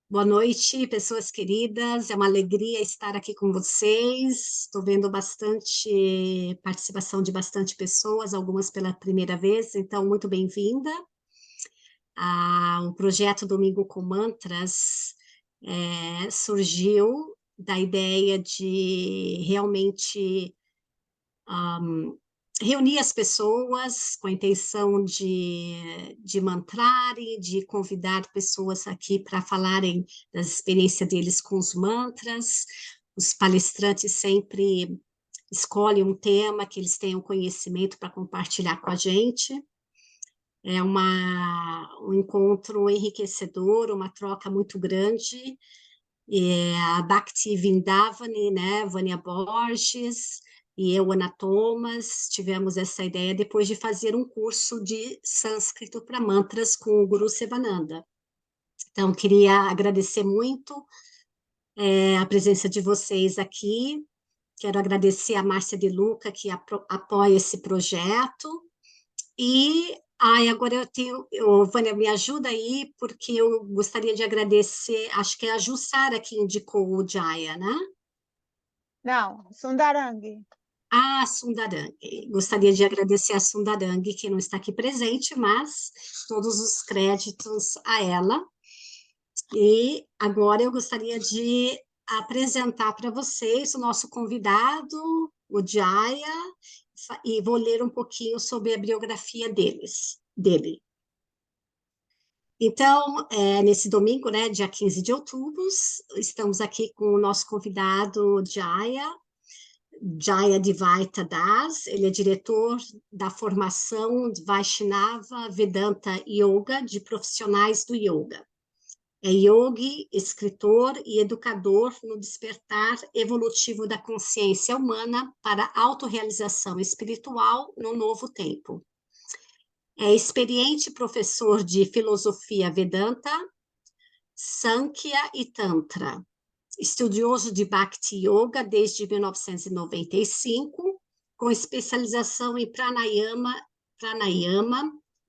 Boa noite, pessoas queridas. É uma alegria estar aqui com vocês. Estou vendo bastante participação de bastante pessoas, algumas pela primeira vez, então muito bem-vinda. O projeto Domingo com Mantras surgiu da ideia de realmente reunir as pessoas com a intenção de mantrarem, de convidar pessoas aqui para falarem das experiências deles com os mantras. Os palestrantes sempre escolhem um tema que eles tenham conhecimento para compartilhar com a gente. É um encontro enriquecedor, uma troca muito grande. A Bhakti Vindavani, né, Vânia Borges e eu, Ana Thomas, tivemos essa ideia depois de fazer um curso de sânscrito para mantras com o Guru Sivananda. Então, queria agradecer muito a presença de vocês aqui. Quero agradecer a Márcia De Luca, que apoia esse projeto. E agora Vânia, me ajuda aí, porque eu gostaria de agradecer, acho que é a Jussara que indicou o Jaya, né? Não, Sundarangi. Sundarangi. Gostaria de agradecer a Sundarangi, que não está aqui presente, mas todos os créditos a ela. E agora eu gostaria de apresentar para vocês o nosso convidado, o Jaya, e vou ler um pouquinho sobre a biografia dele. Então, nesse domingo, né, dia 15 de outubro, estamos aqui com o nosso convidado Jaya Advaita Das. Ele é diretor da formação Vaishnava Vedanta Yoga de profissionais do yoga. É yogi, escritor e educador no despertar evolutivo da consciência humana para a autorrealização espiritual no novo tempo. É experiente professor de filosofia Vedanta, Sankhya e Tantra, estudioso de Bhakti Yoga desde 1995, com especialização em pranayama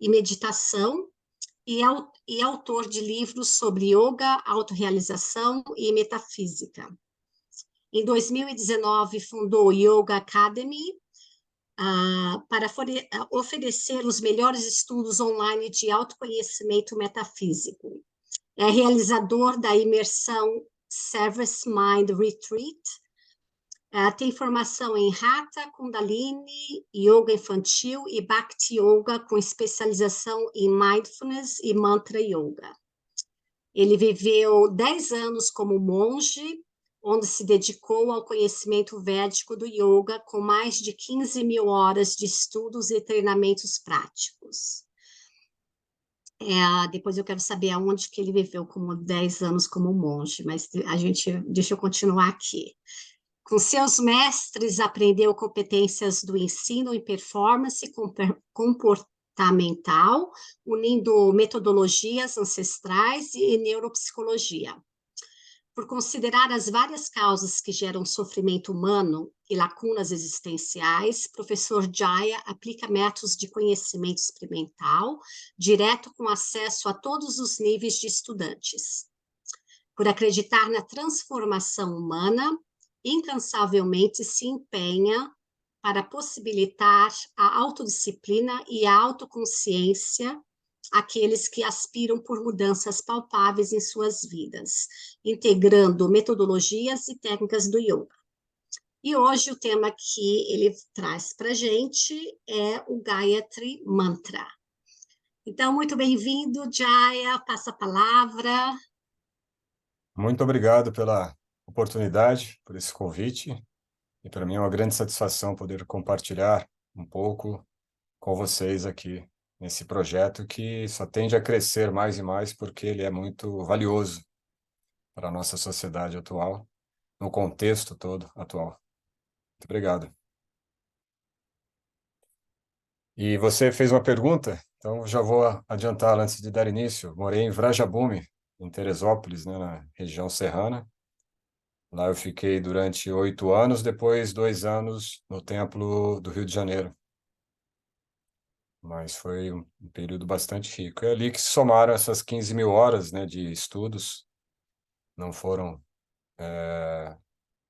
e meditação, e autor de livros sobre yoga, autorrealização e metafísica. Em 2019, fundou o Yoga Academy, para oferecer os melhores estudos online de autoconhecimento metafísico. É realizador da imersão Service Mind Retreat, tem formação em Hatha, Kundalini, Yoga Infantil e Bhakti Yoga, com especialização em Mindfulness e Mantra Yoga. Ele viveu 10 anos como monge, onde se dedicou ao conhecimento védico do yoga, com mais de 15 mil horas de estudos e treinamentos práticos. Depois eu quero saber aonde que ele viveu como 10 anos como monge, mas deixa eu continuar aqui. Com seus mestres, aprendeu competências do ensino e performance comportamental, unindo metodologias ancestrais e neuropsicologia. Por considerar as várias causas que geram sofrimento humano e lacunas existenciais, professor Jaya aplica métodos de conhecimento experimental, direto com acesso a todos os níveis de estudantes. Por acreditar na transformação humana, incansavelmente se empenha para possibilitar a autodisciplina e a autoconsciência àqueles que aspiram por mudanças palpáveis em suas vidas, integrando metodologias e técnicas do yoga. E hoje o tema que ele traz para a gente é o Gayatri Mantra. Então, muito bem-vindo, Jaya, passa a palavra. Muito obrigado pela oportunidade, por esse convite. E para mim é uma grande satisfação poder compartilhar um pouco com vocês aqui nesse projeto que só tende a crescer mais e mais porque ele é muito valioso para a nossa sociedade atual, no contexto todo atual. Muito obrigado. E você fez uma pergunta, então já vou adiantar antes de dar início. Morei em Vrajabhumi, em Teresópolis, né, na região serrana. Lá eu fiquei durante 8 anos, depois 2 anos no Templo do Rio de Janeiro. Mas foi um período bastante rico. É ali que se somaram essas 15 mil horas, né, de estudos não foram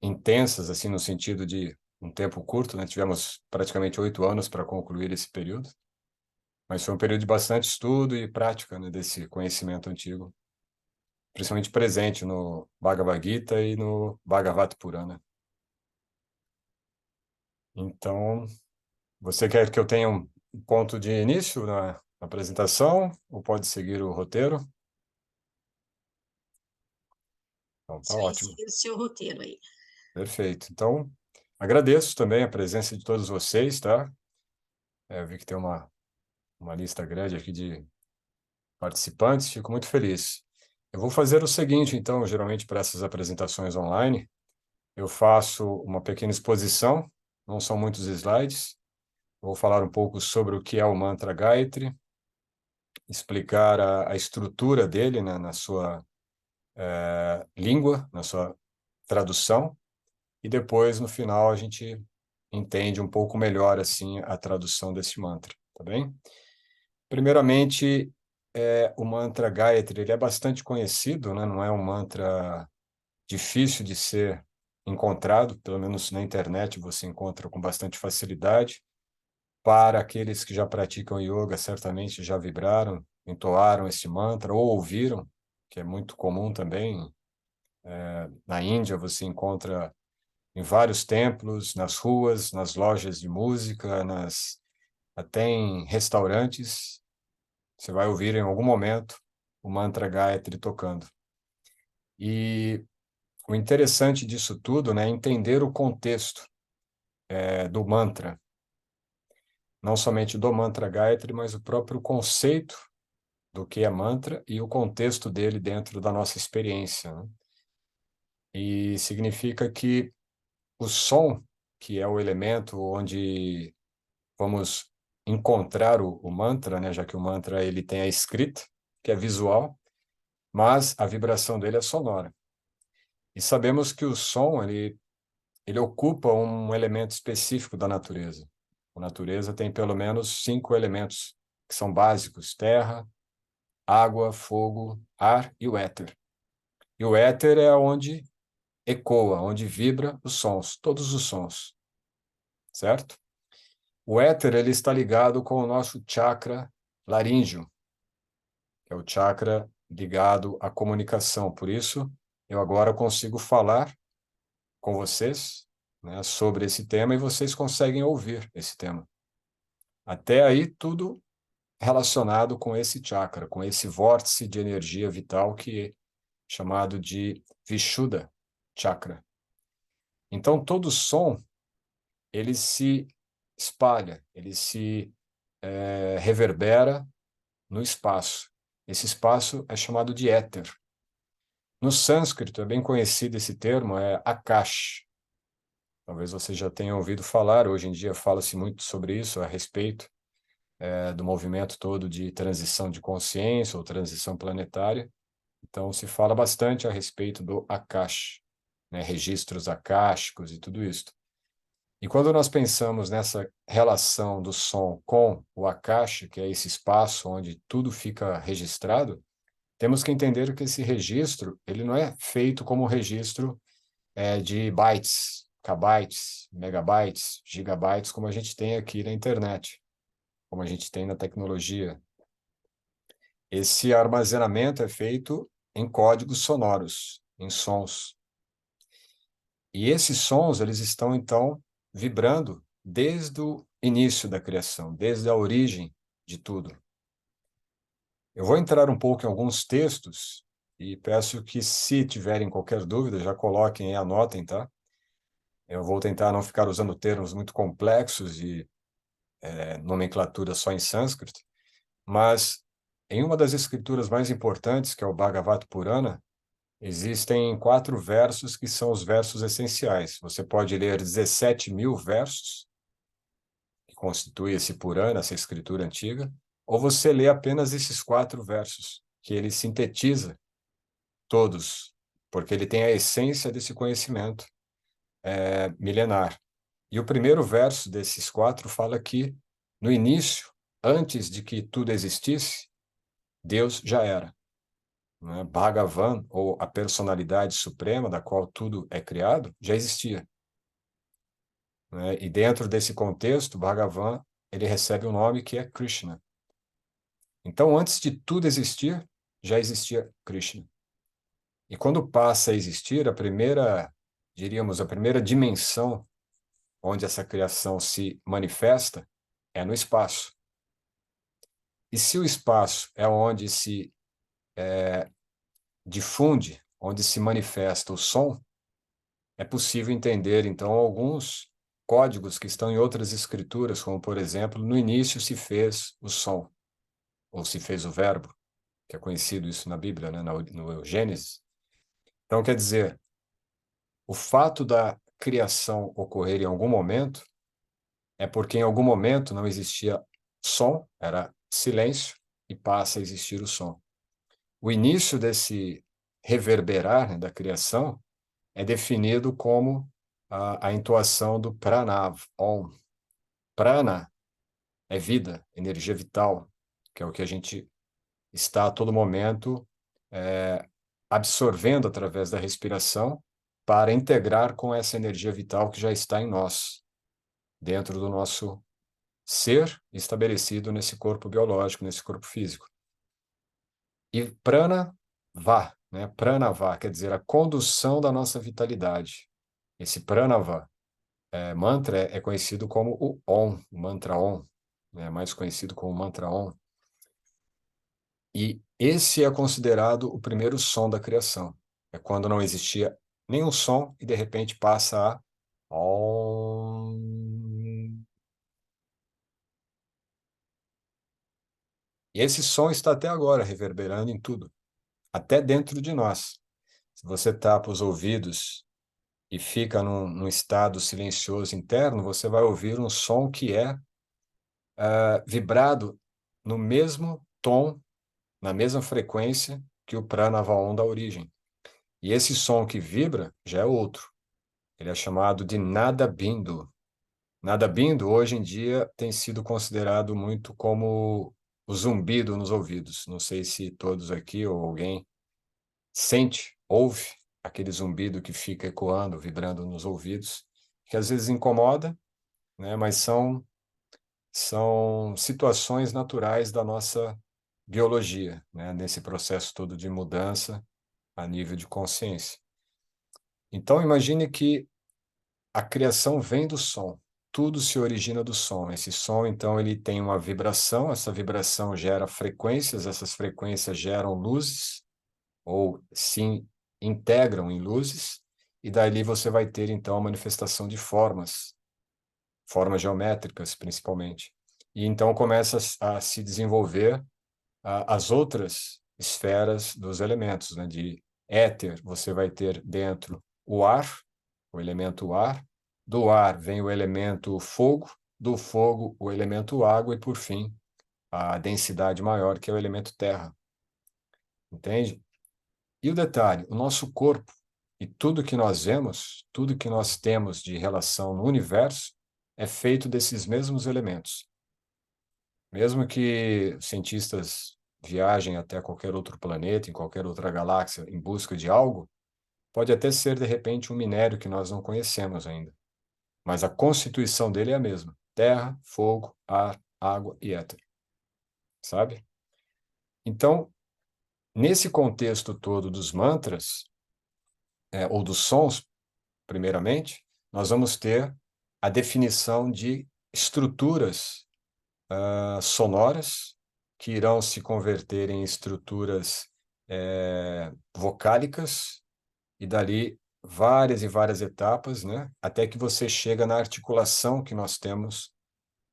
intensas, assim, no sentido de um tempo curto, né? Tivemos praticamente 8 anos para concluir esse período, mas foi um período de bastante estudo e prática, né, desse conhecimento antigo, principalmente presente no Bhagavad Gita e no Bhagavata Purana. Então, você quer que eu tenha um ponto de início na apresentação, ou pode seguir o roteiro? Então, tá Isso aí, ótimo. seguir o seu roteiro aí. Perfeito. Então, agradeço também a presença de todos vocês, tá? Eu vi que tem uma lista grande aqui de participantes, fico muito feliz. Eu vou fazer o seguinte, então, geralmente para essas apresentações online, eu faço uma pequena exposição, não são muitos slides, vou falar um pouco sobre o que é o mantra Gayatri, explicar a estrutura dele, né, na sua língua, na sua tradução, e depois, no final, a gente entende um pouco melhor, assim, a tradução desse mantra, tá bem? Primeiramente, o mantra Gayatri, ele é bastante conhecido, né? Não é um mantra difícil de ser encontrado, pelo menos na internet você encontra com bastante facilidade. Para aqueles que já praticam yoga, certamente já vibraram, entoaram esse mantra ou ouviram, que é muito comum também. Na Índia você encontra em vários templos, nas ruas, nas lojas de música, até em restaurantes. Você vai ouvir em algum momento o mantra Gayatri tocando. E o interessante disso tudo, né, é entender o contexto do mantra. Não somente do mantra Gayatri, mas o próprio conceito do que é mantra e o contexto dele dentro da nossa experiência, né? E significa que o som, que é o elemento onde vamos encontrar o mantra, né, já que o mantra ele tem a escrita, que é visual, mas a vibração dele é sonora. E sabemos que o som ele ocupa um elemento específico da natureza. A natureza tem pelo menos 5 elementos que são básicos: terra, água, fogo, ar e o éter. E o éter é onde ecoa, onde vibra os sons, todos os sons, certo? O éter ele está ligado com o nosso chakra laríngeo, que é o chakra ligado à comunicação. Por isso, eu agora consigo falar com vocês, né, sobre esse tema e vocês conseguem ouvir esse tema. Até aí, tudo relacionado com esse chakra, com esse vórtice de energia vital que é chamado de Vishuddha Chakra. Então, todo som, ele se espalha, ele se reverbera no espaço. Esse espaço é chamado de éter. No sânscrito, é bem conhecido esse termo, é Akash. Talvez você já tenha ouvido falar, hoje em dia fala-se muito sobre isso, a respeito do movimento todo de transição de consciência ou transição planetária. Então, se fala bastante a respeito do Akash, né, registros akáshicos e tudo isso. E quando nós pensamos nessa relação do som com o Akash, que é esse espaço onde tudo fica registrado, temos que entender que esse registro ele não é feito como registro de bytes, kbytes, megabytes, gigabytes, como a gente tem aqui na internet, como a gente tem na tecnologia. Esse armazenamento é feito em códigos sonoros, em sons. E esses sons, eles estão, então, vibrando desde o início da criação, desde a origem de tudo. Eu vou entrar um pouco em alguns textos e peço que, se tiverem qualquer dúvida, já coloquem e anotem, tá? Eu vou tentar não ficar usando termos muito complexos e nomenclatura só em sânscrito, mas em uma das escrituras mais importantes, que é o Bhagavata Purana, existem 4 versos que são os versos essenciais. Você pode ler 17.000 versos, que constitui esse Purana, essa escritura antiga, ou você lê apenas esses 4 versos, que ele sintetiza todos, porque ele tem a essência desse conhecimento milenar. E o primeiro verso desses 4 fala que, no início, antes de que tudo existisse, Deus já era. né? Bhagavan, ou a personalidade suprema da qual tudo é criado, já existia, né? E dentro desse contexto, Bhagavan, ele recebe um nome que é Krishna. Então, antes de tudo existir, já existia Krishna. E quando passa a existir, diríamos, a primeira dimensão onde essa criação se manifesta é no espaço. E se o espaço é onde se difunde, onde se manifesta o som, é possível entender, então, alguns códigos que estão em outras escrituras, como, por exemplo, no início se fez o som, ou se fez o verbo, que é conhecido isso na Bíblia, né, no Gênesis. Então, quer dizer, o fato da criação ocorrer em algum momento é porque em algum momento não existia som, era silêncio, e passa a existir o som. O início desse reverberar, né, da criação é definido como a entoação do pranav, om. Prana é vida, energia vital, que é o que a gente está a todo momento absorvendo através da respiração para integrar com essa energia vital que já está em nós, dentro do nosso ser estabelecido nesse corpo biológico, nesse corpo físico. E prana vá, né? Pranava, quer dizer, a condução da nossa vitalidade. Esse pranava mantra é conhecido como o Om, o mantra Om, né? Mais conhecido como mantra Om. E esse é considerado o primeiro som da criação. É quando não existia nenhum som e de repente passa a Om. E esse som está até agora reverberando em tudo, até dentro de nós. Se você tapa os ouvidos e fica num estado silencioso interno, você vai ouvir um som que é vibrado no mesmo tom, na mesma frequência que o Pranavaon dá origem. E esse som que vibra já é outro. Ele é chamado de Nada Bindu. Nada Bindu, hoje em dia, tem sido considerado muito como o zumbido nos ouvidos. Não sei se todos aqui ou alguém sente, ouve aquele zumbido que fica ecoando, vibrando nos ouvidos, que às vezes incomoda, né? Mas são situações naturais da nossa biologia, né? Nesse processo todo de mudança a nível de consciência. Então, imagine que a criação vem do som. Tudo se origina do som. Esse som, então, ele tem uma vibração. Essa vibração gera frequências. Essas frequências geram luzes ou se integram em luzes. E dali você vai ter, então, a manifestação de formas geométricas, principalmente. E então começa a se desenvolver as outras esferas dos elementos, né? De éter, você vai ter dentro o ar, o elemento ar. Do ar vem o elemento fogo, do fogo o elemento água e, por fim, a densidade maior, que é o elemento terra. Entende? E o detalhe, o nosso corpo e tudo que nós vemos, tudo que nós temos de relação no universo, é feito desses mesmos elementos. Mesmo que cientistas viajem até qualquer outro planeta, em qualquer outra galáxia, em busca de algo, pode até ser, de repente, um minério que nós não conhecemos ainda. Mas a constituição dele é a mesma: terra, fogo, ar, água e éter. Sabe? Então, nesse contexto todo dos mantras, ou dos sons, primeiramente, nós vamos ter a definição de estruturas sonoras que irão se converter em estruturas vocálicas e dali várias e várias etapas, né? Até que você chega na articulação que nós temos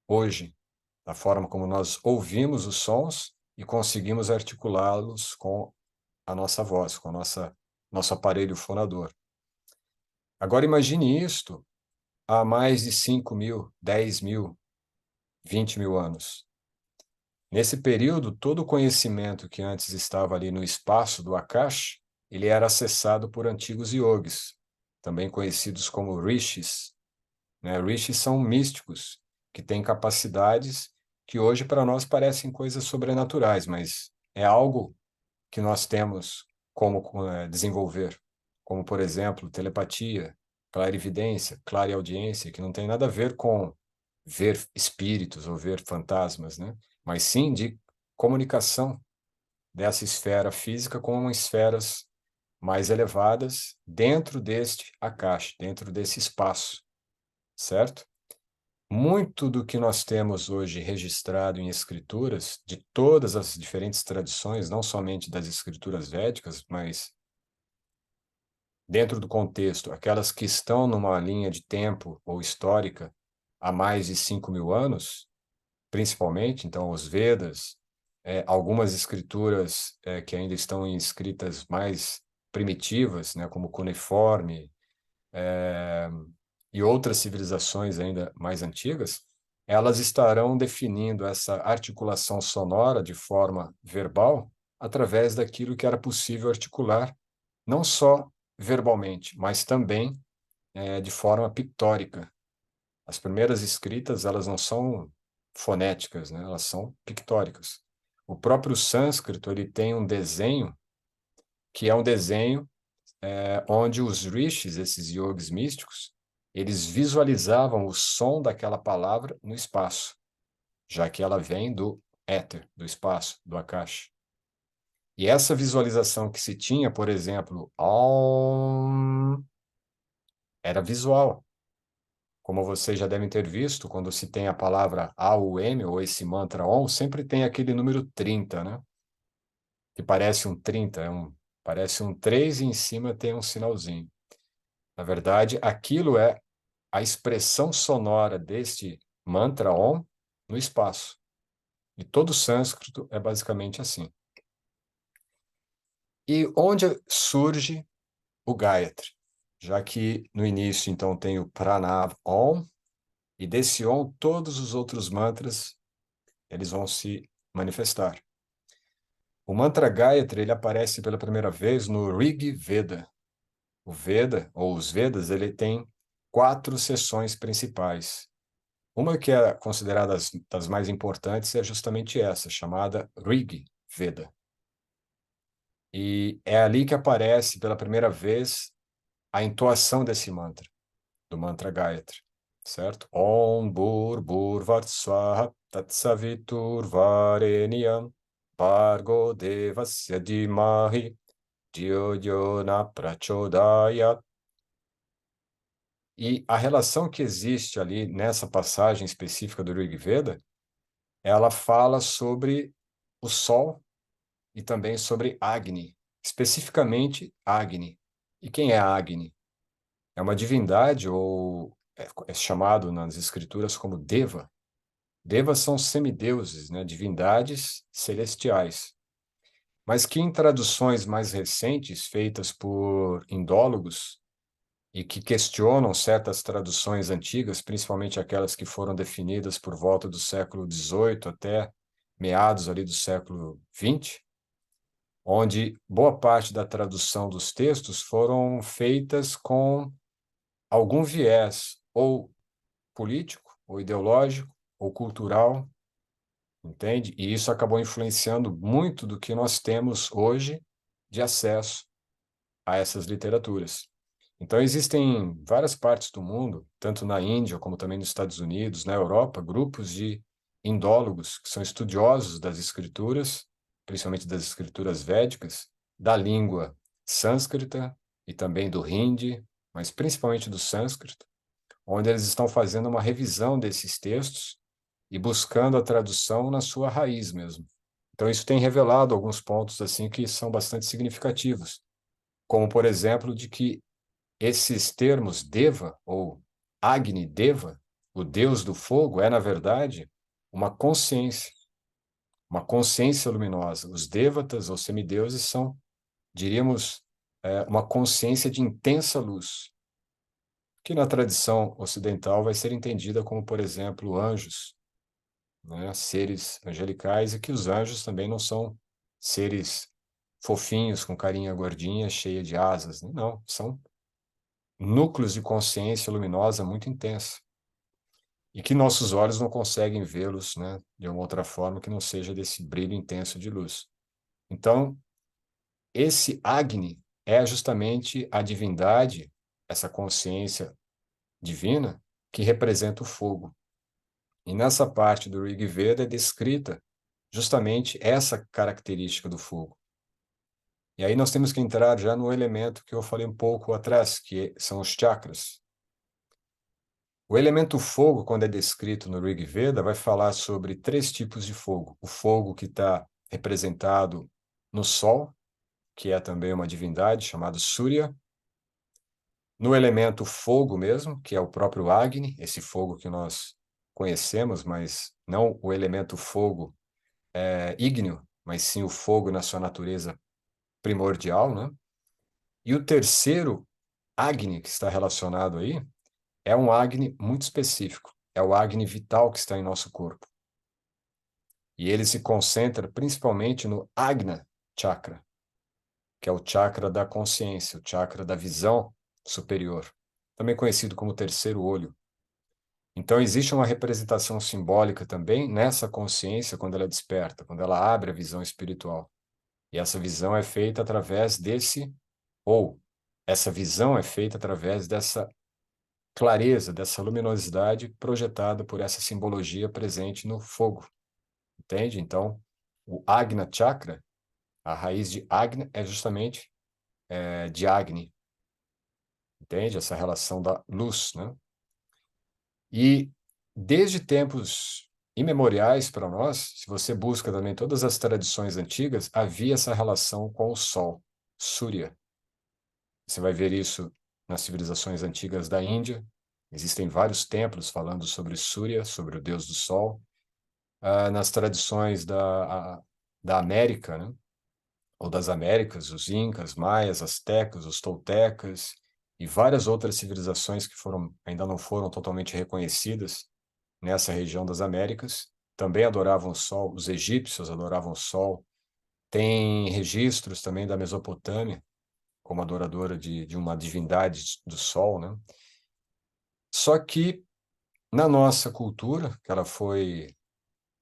hoje, da forma como nós ouvimos os sons e conseguimos articulá-los com a nossa voz, com nosso aparelho fonador. Agora imagine isto há mais de 5.000, 10.000, 20.000 anos. Nesse período, todo o conhecimento que antes estava ali no espaço do Akash, ele era acessado por antigos yogis, também conhecidos como rishis, né? Rishis são místicos que têm capacidades que hoje para nós parecem coisas sobrenaturais, mas é algo que nós temos como desenvolver, como, por exemplo, telepatia, clarividência, clareaudiência, que não tem nada a ver com ver espíritos ou ver fantasmas, né? Mas sim de comunicação dessa esfera física com esferas mais elevadas dentro deste Akash, dentro desse espaço, certo? Muito do que nós temos hoje registrado em escrituras, de todas as diferentes tradições, não somente das escrituras védicas, mas dentro do contexto, aquelas que estão numa linha de tempo ou histórica há mais de 5.000 anos, principalmente, então, os Vedas, algumas escrituras que ainda estão em escritas mais primitivas, né, como cuneiforme, e outras civilizações ainda mais antigas, elas estarão definindo essa articulação sonora de forma verbal através daquilo que era possível articular, não só verbalmente, mas também de forma pictórica. As primeiras escritas, elas não são fonéticas, né? Elas são pictóricas. O próprio sânscrito, ele tem um desenho que é um desenho onde os rishis, esses yogis místicos, eles visualizavam o som daquela palavra no espaço, já que ela vem do éter, do espaço, do Akash. E essa visualização que se tinha, por exemplo, Om, era visual. Como vocês já devem ter visto, quando se tem a palavra AUM, ou esse mantra Om, sempre tem aquele número 30, né? Que parece um 30, parece um 3 e em cima tem um sinalzinho. Na verdade, aquilo é a expressão sonora deste mantra Om no espaço. E todo o sânscrito é basicamente assim. E onde surge o Gayatri? Já que no início, então, tem o Pranav Om, e desse Om, todos os outros mantras, eles vão se manifestar. O mantra Gayatri, ele aparece pela primeira vez no Rig Veda. O Veda, ou os Vedas, ele tem 4 seções principais. Uma que é considerada das mais importantes é justamente essa, chamada Rig Veda. E é ali que aparece pela primeira vez a entoação desse mantra, do mantra Gayatri, certo? Om Bhur Swaha Tatsavitur Varenyam Bhargo Devasya Dhimahi Dhyo Yo Na Prachodayat. E a relação que existe ali nessa passagem específica do Rig Veda, ela fala sobre o Sol e também sobre Agni, especificamente Agni. E quem é Agni? É uma divindade, ou é chamado nas escrituras como Deva. Devas são semideuses, né? Divindades celestiais. Mas que em traduções mais recentes, feitas por indólogos, e que questionam certas traduções antigas, principalmente aquelas que foram definidas por volta do século XVIII até meados ali do século XX, onde boa parte da tradução dos textos foram feitas com algum viés ou político, ou ideológico, ou cultural, entende? E isso acabou influenciando muito do que nós temos hoje de acesso a essas literaturas. Então, existem várias partes do mundo, tanto na Índia como também nos Estados Unidos, na Europa, grupos de indólogos que são estudiosos das escrituras, principalmente das escrituras védicas, da língua sânscrita e também do hindi, mas principalmente do sânscrito, onde eles estão fazendo uma revisão desses textos e buscando a tradução na sua raiz mesmo. Então, isso tem revelado alguns pontos assim que são bastante significativos, como, por exemplo, de que esses termos Deva ou Agni Deva, o deus do fogo, é, na verdade, uma consciência luminosa. Os Devatas ou semideuses são, diríamos, uma consciência de intensa luz, que na tradição ocidental vai ser entendida como, por exemplo, anjos, né, seres angelicais, e que os anjos também não são seres fofinhos, com carinha gordinha, cheia de asas, né? Não, são núcleos de consciência luminosa muito intensa, e que nossos olhos não conseguem vê-los, né, de uma outra forma que não seja desse brilho intenso de luz. Então, esse Agni é justamente a divindade, essa consciência divina, que representa o fogo. E nessa parte do Rig Veda é descrita justamente essa característica do fogo. E aí nós temos que entrar já no elemento que eu falei um pouco atrás, que são os chakras. O elemento fogo, quando é descrito no Rig Veda, vai falar sobre 3 tipos de fogo. O fogo que está representado no Sol, que é também uma divindade chamada Surya. No elemento fogo mesmo, que é o próprio Agni, esse fogo que nós conhecemos, mas não o elemento fogo ígneo, mas sim o fogo na sua natureza primordial, né? E o terceiro Agni que está relacionado aí é um Agni muito específico, é o Agni vital que está em nosso corpo. E ele se concentra principalmente no Agna Chakra, que é o chakra da consciência, o chakra da visão superior, também conhecido como terceiro olho. Então, existe uma representação simbólica também nessa consciência quando ela desperta, quando ela abre a visão espiritual. E essa visão é feita através essa visão é feita através dessa clareza, dessa luminosidade projetada por essa simbologia presente no fogo. Entende? Então, o Agna Chakra, a raiz de Agna é justamente de Agni. Entende? Essa relação da luz, né? E desde tempos imemoriais para nós, se você busca também todas as tradições antigas, havia essa relação com o Sol, Surya. Você vai ver isso nas civilizações antigas da Índia. Existem vários templos falando sobre Surya, sobre o deus do Sol. Nas tradições da América, né? Ou das Américas, os Incas, Maias, Astecas, os Toltecas e várias outras civilizações que ainda não foram totalmente reconhecidas nessa região das Américas, também adoravam o Sol. Os egípcios adoravam o Sol. Tem registros também da Mesopotâmia como adoradora de uma divindade do Sol, né? Só que na nossa cultura, que ela foi,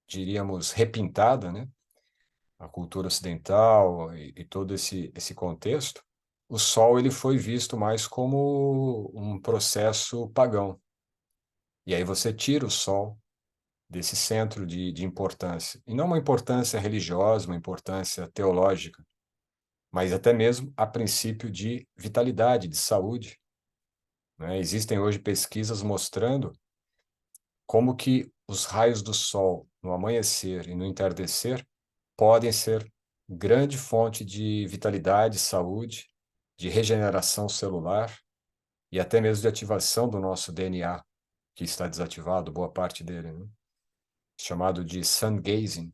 diríamos, repintada, né? A cultura ocidental e todo esse contexto, o Sol ele foi visto mais como um processo pagão. E aí você tira o Sol desse centro de importância. E não uma importância religiosa, uma importância teológica, mas até mesmo a princípio de vitalidade, de saúde, né? Existem hoje pesquisas mostrando como que os raios do sol no amanhecer e no entardecer podem ser grande fonte de vitalidade, saúde, de regeneração celular e até mesmo de ativação do nosso DNA, que está desativado, boa parte dele, né? Chamado de sun gazing.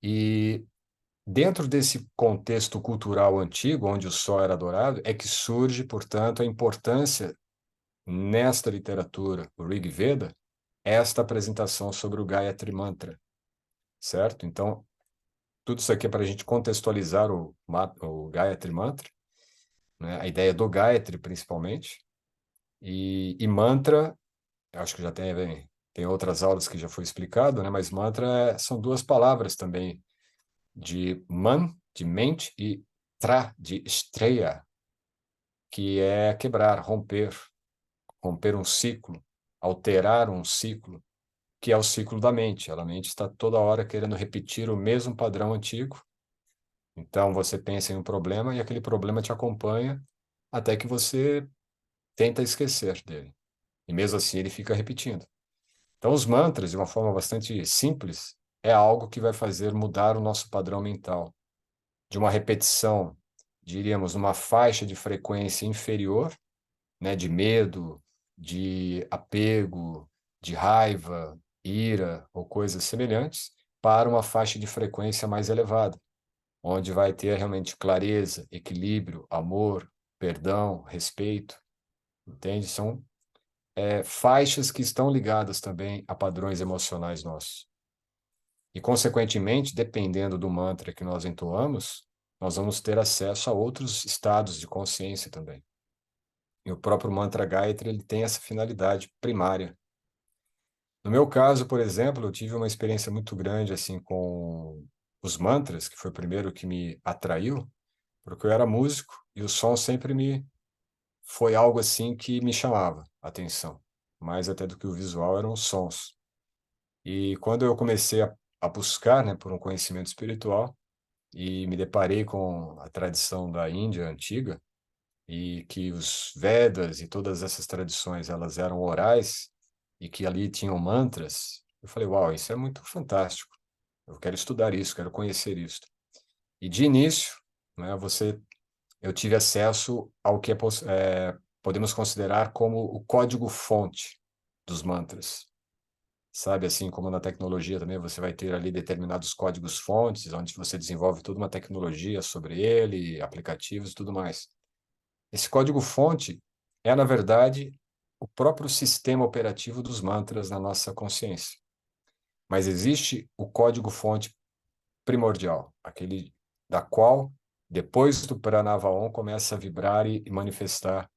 E dentro desse contexto cultural antigo, onde o sol era adorado, é que surge, portanto, a importância nesta literatura, o Rig Veda, esta apresentação sobre o Gayatri Mantra, certo? Então, tudo isso aqui é para a gente contextualizar o Gayatri Mantra, né? A ideia do Gayatri, principalmente, e mantra, acho que já tem outras aulas que já foi explicado, né? Mas mantra são 2 palavras também, de man, de mente, e tra, de estreia, que é quebrar, romper um ciclo, alterar um ciclo, que é o ciclo da mente. A mente está toda hora querendo repetir o mesmo padrão antigo. Então você pensa em um problema e aquele problema te acompanha até que você tenta esquecer dele. E mesmo assim ele fica repetindo. Então os mantras, de uma forma bastante simples, é algo que vai fazer mudar o nosso padrão mental. De uma repetição, diríamos, numa faixa de frequência inferior, né, de medo, de apego, de raiva, ira ou coisas semelhantes, para uma faixa de frequência mais elevada, onde vai ter realmente clareza, equilíbrio, amor, perdão, respeito, entende? São faixas que estão ligadas também a padrões emocionais nossos. E, consequentemente, dependendo do mantra que nós entoamos, nós vamos ter acesso a outros estados de consciência também. E o próprio mantra Gayatri, ele tem essa finalidade primária. No meu caso, por exemplo, eu tive uma experiência muito grande assim com os mantras, que foi o primeiro que me atraiu, porque eu era músico e o som sempre foi algo assim que me chamava a atenção, mais até do que o visual eram os sons. E quando eu comecei a buscar, né, por um conhecimento espiritual e me deparei com a tradição da Índia antiga e que os Vedas e todas essas tradições elas eram orais e que ali tinham mantras, eu falei, uau, isso é muito fantástico. Eu quero estudar isso, quero conhecer isso. E de início, né, eu tive acesso ao que podemos considerar como o código-fonte dos mantras. Sabe, assim como na tecnologia também, você vai ter ali determinados códigos-fontes, onde você desenvolve toda uma tecnologia sobre ele, aplicativos e tudo mais. Esse código-fonte é, na verdade, o próprio sistema operativo dos mantras na nossa consciência. Mas existe o código-fonte primordial, aquele da qual, depois do Pranavaon, começa a vibrar e manifestar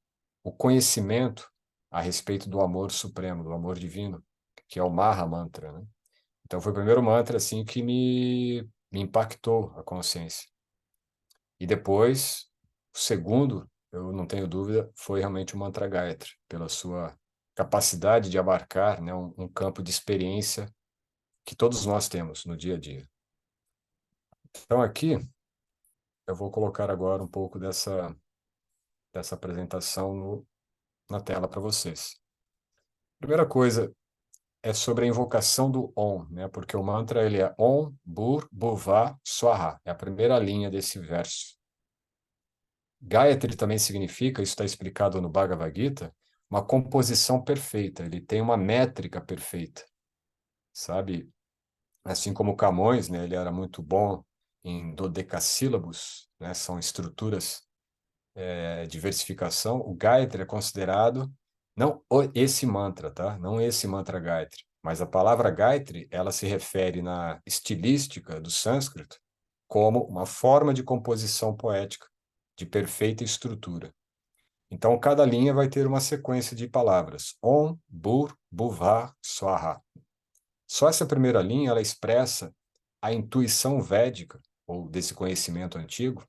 o conhecimento a respeito do amor supremo, do amor divino, que é o Maha Mantra, né? Então foi o primeiro mantra assim que me impactou a consciência. E depois, o segundo, eu não tenho dúvida, foi realmente o mantra Gayatri, pela sua capacidade de abarcar, né, um campo de experiência que todos nós temos no dia a dia. Então aqui eu vou colocar agora um pouco dessa apresentação na tela para vocês. Primeira coisa é sobre a invocação do Om, né? Porque o mantra ele é Om, Bur, Bhuva, Swaha. É a primeira linha desse verso. Gayatri também significa, isso está explicado no Bhagavad Gita, uma composição perfeita. Ele tem uma métrica perfeita, sabe? Assim como Camões, né? Ele era muito bom em dodecassílabos, né? São estruturas de versificação. O Gayatri é considerado não esse mantra, tá? Não esse mantra Gayatri, mas a palavra Gayatri, ela se refere na estilística do sânscrito como uma forma de composição poética de perfeita estrutura. Então, cada linha vai ter uma sequência de palavras. Om, Bur, Bhuva, Swaha. Só essa primeira linha, ela expressa a intuição védica, ou desse conhecimento antigo,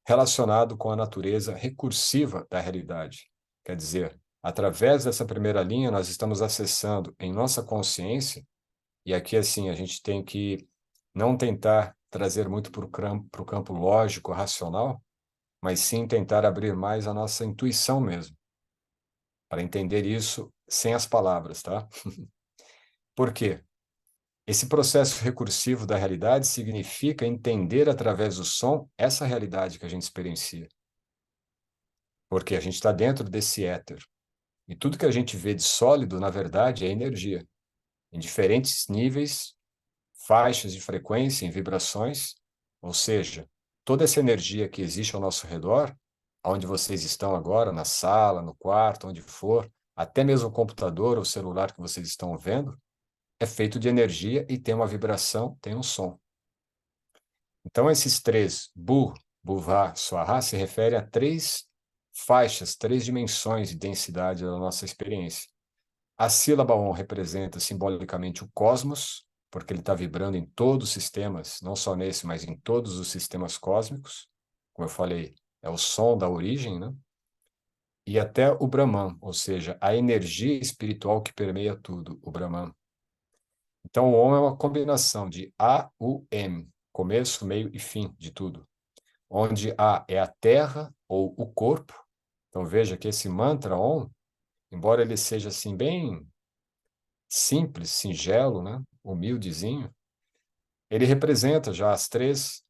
relacionado com a natureza recursiva da realidade. Quer dizer, através dessa primeira linha, nós estamos acessando em nossa consciência, e aqui, assim, a gente tem que não tentar trazer muito para o campo lógico, racional, mas sim tentar abrir mais a nossa intuição mesmo, para entender isso sem as palavras, tá? Por quê? Esse processo recursivo da realidade significa entender através do som essa realidade que a gente experiencia. Porque a gente está dentro desse éter. E tudo que a gente vê de sólido, na verdade, é energia. Em diferentes níveis, faixas de frequência, em vibrações. Ou seja, toda essa energia que existe ao nosso redor, onde vocês estão agora, na sala, no quarto, onde for, até mesmo o computador ou celular que vocês estão vendo, é feito de energia e tem uma vibração, tem um som. Então, esses três, Bu, Bhuva, Swaha, se refere a três faixas, três dimensões de densidade da nossa experiência. A sílaba Om representa simbolicamente o cosmos, porque ele está vibrando em todos os sistemas, não só nesse, mas em todos os sistemas cósmicos. Como eu falei, é o som da origem, né? E até o Brahman, ou seja, a energia espiritual que permeia tudo, o Brahman. Então, o Om é uma combinação de A, U, M, começo, meio e fim de tudo. Onde A é a terra ou o corpo. Então, veja que esse mantra Om, embora ele seja assim bem simples, singelo, né? Humildezinho, ele representa já as três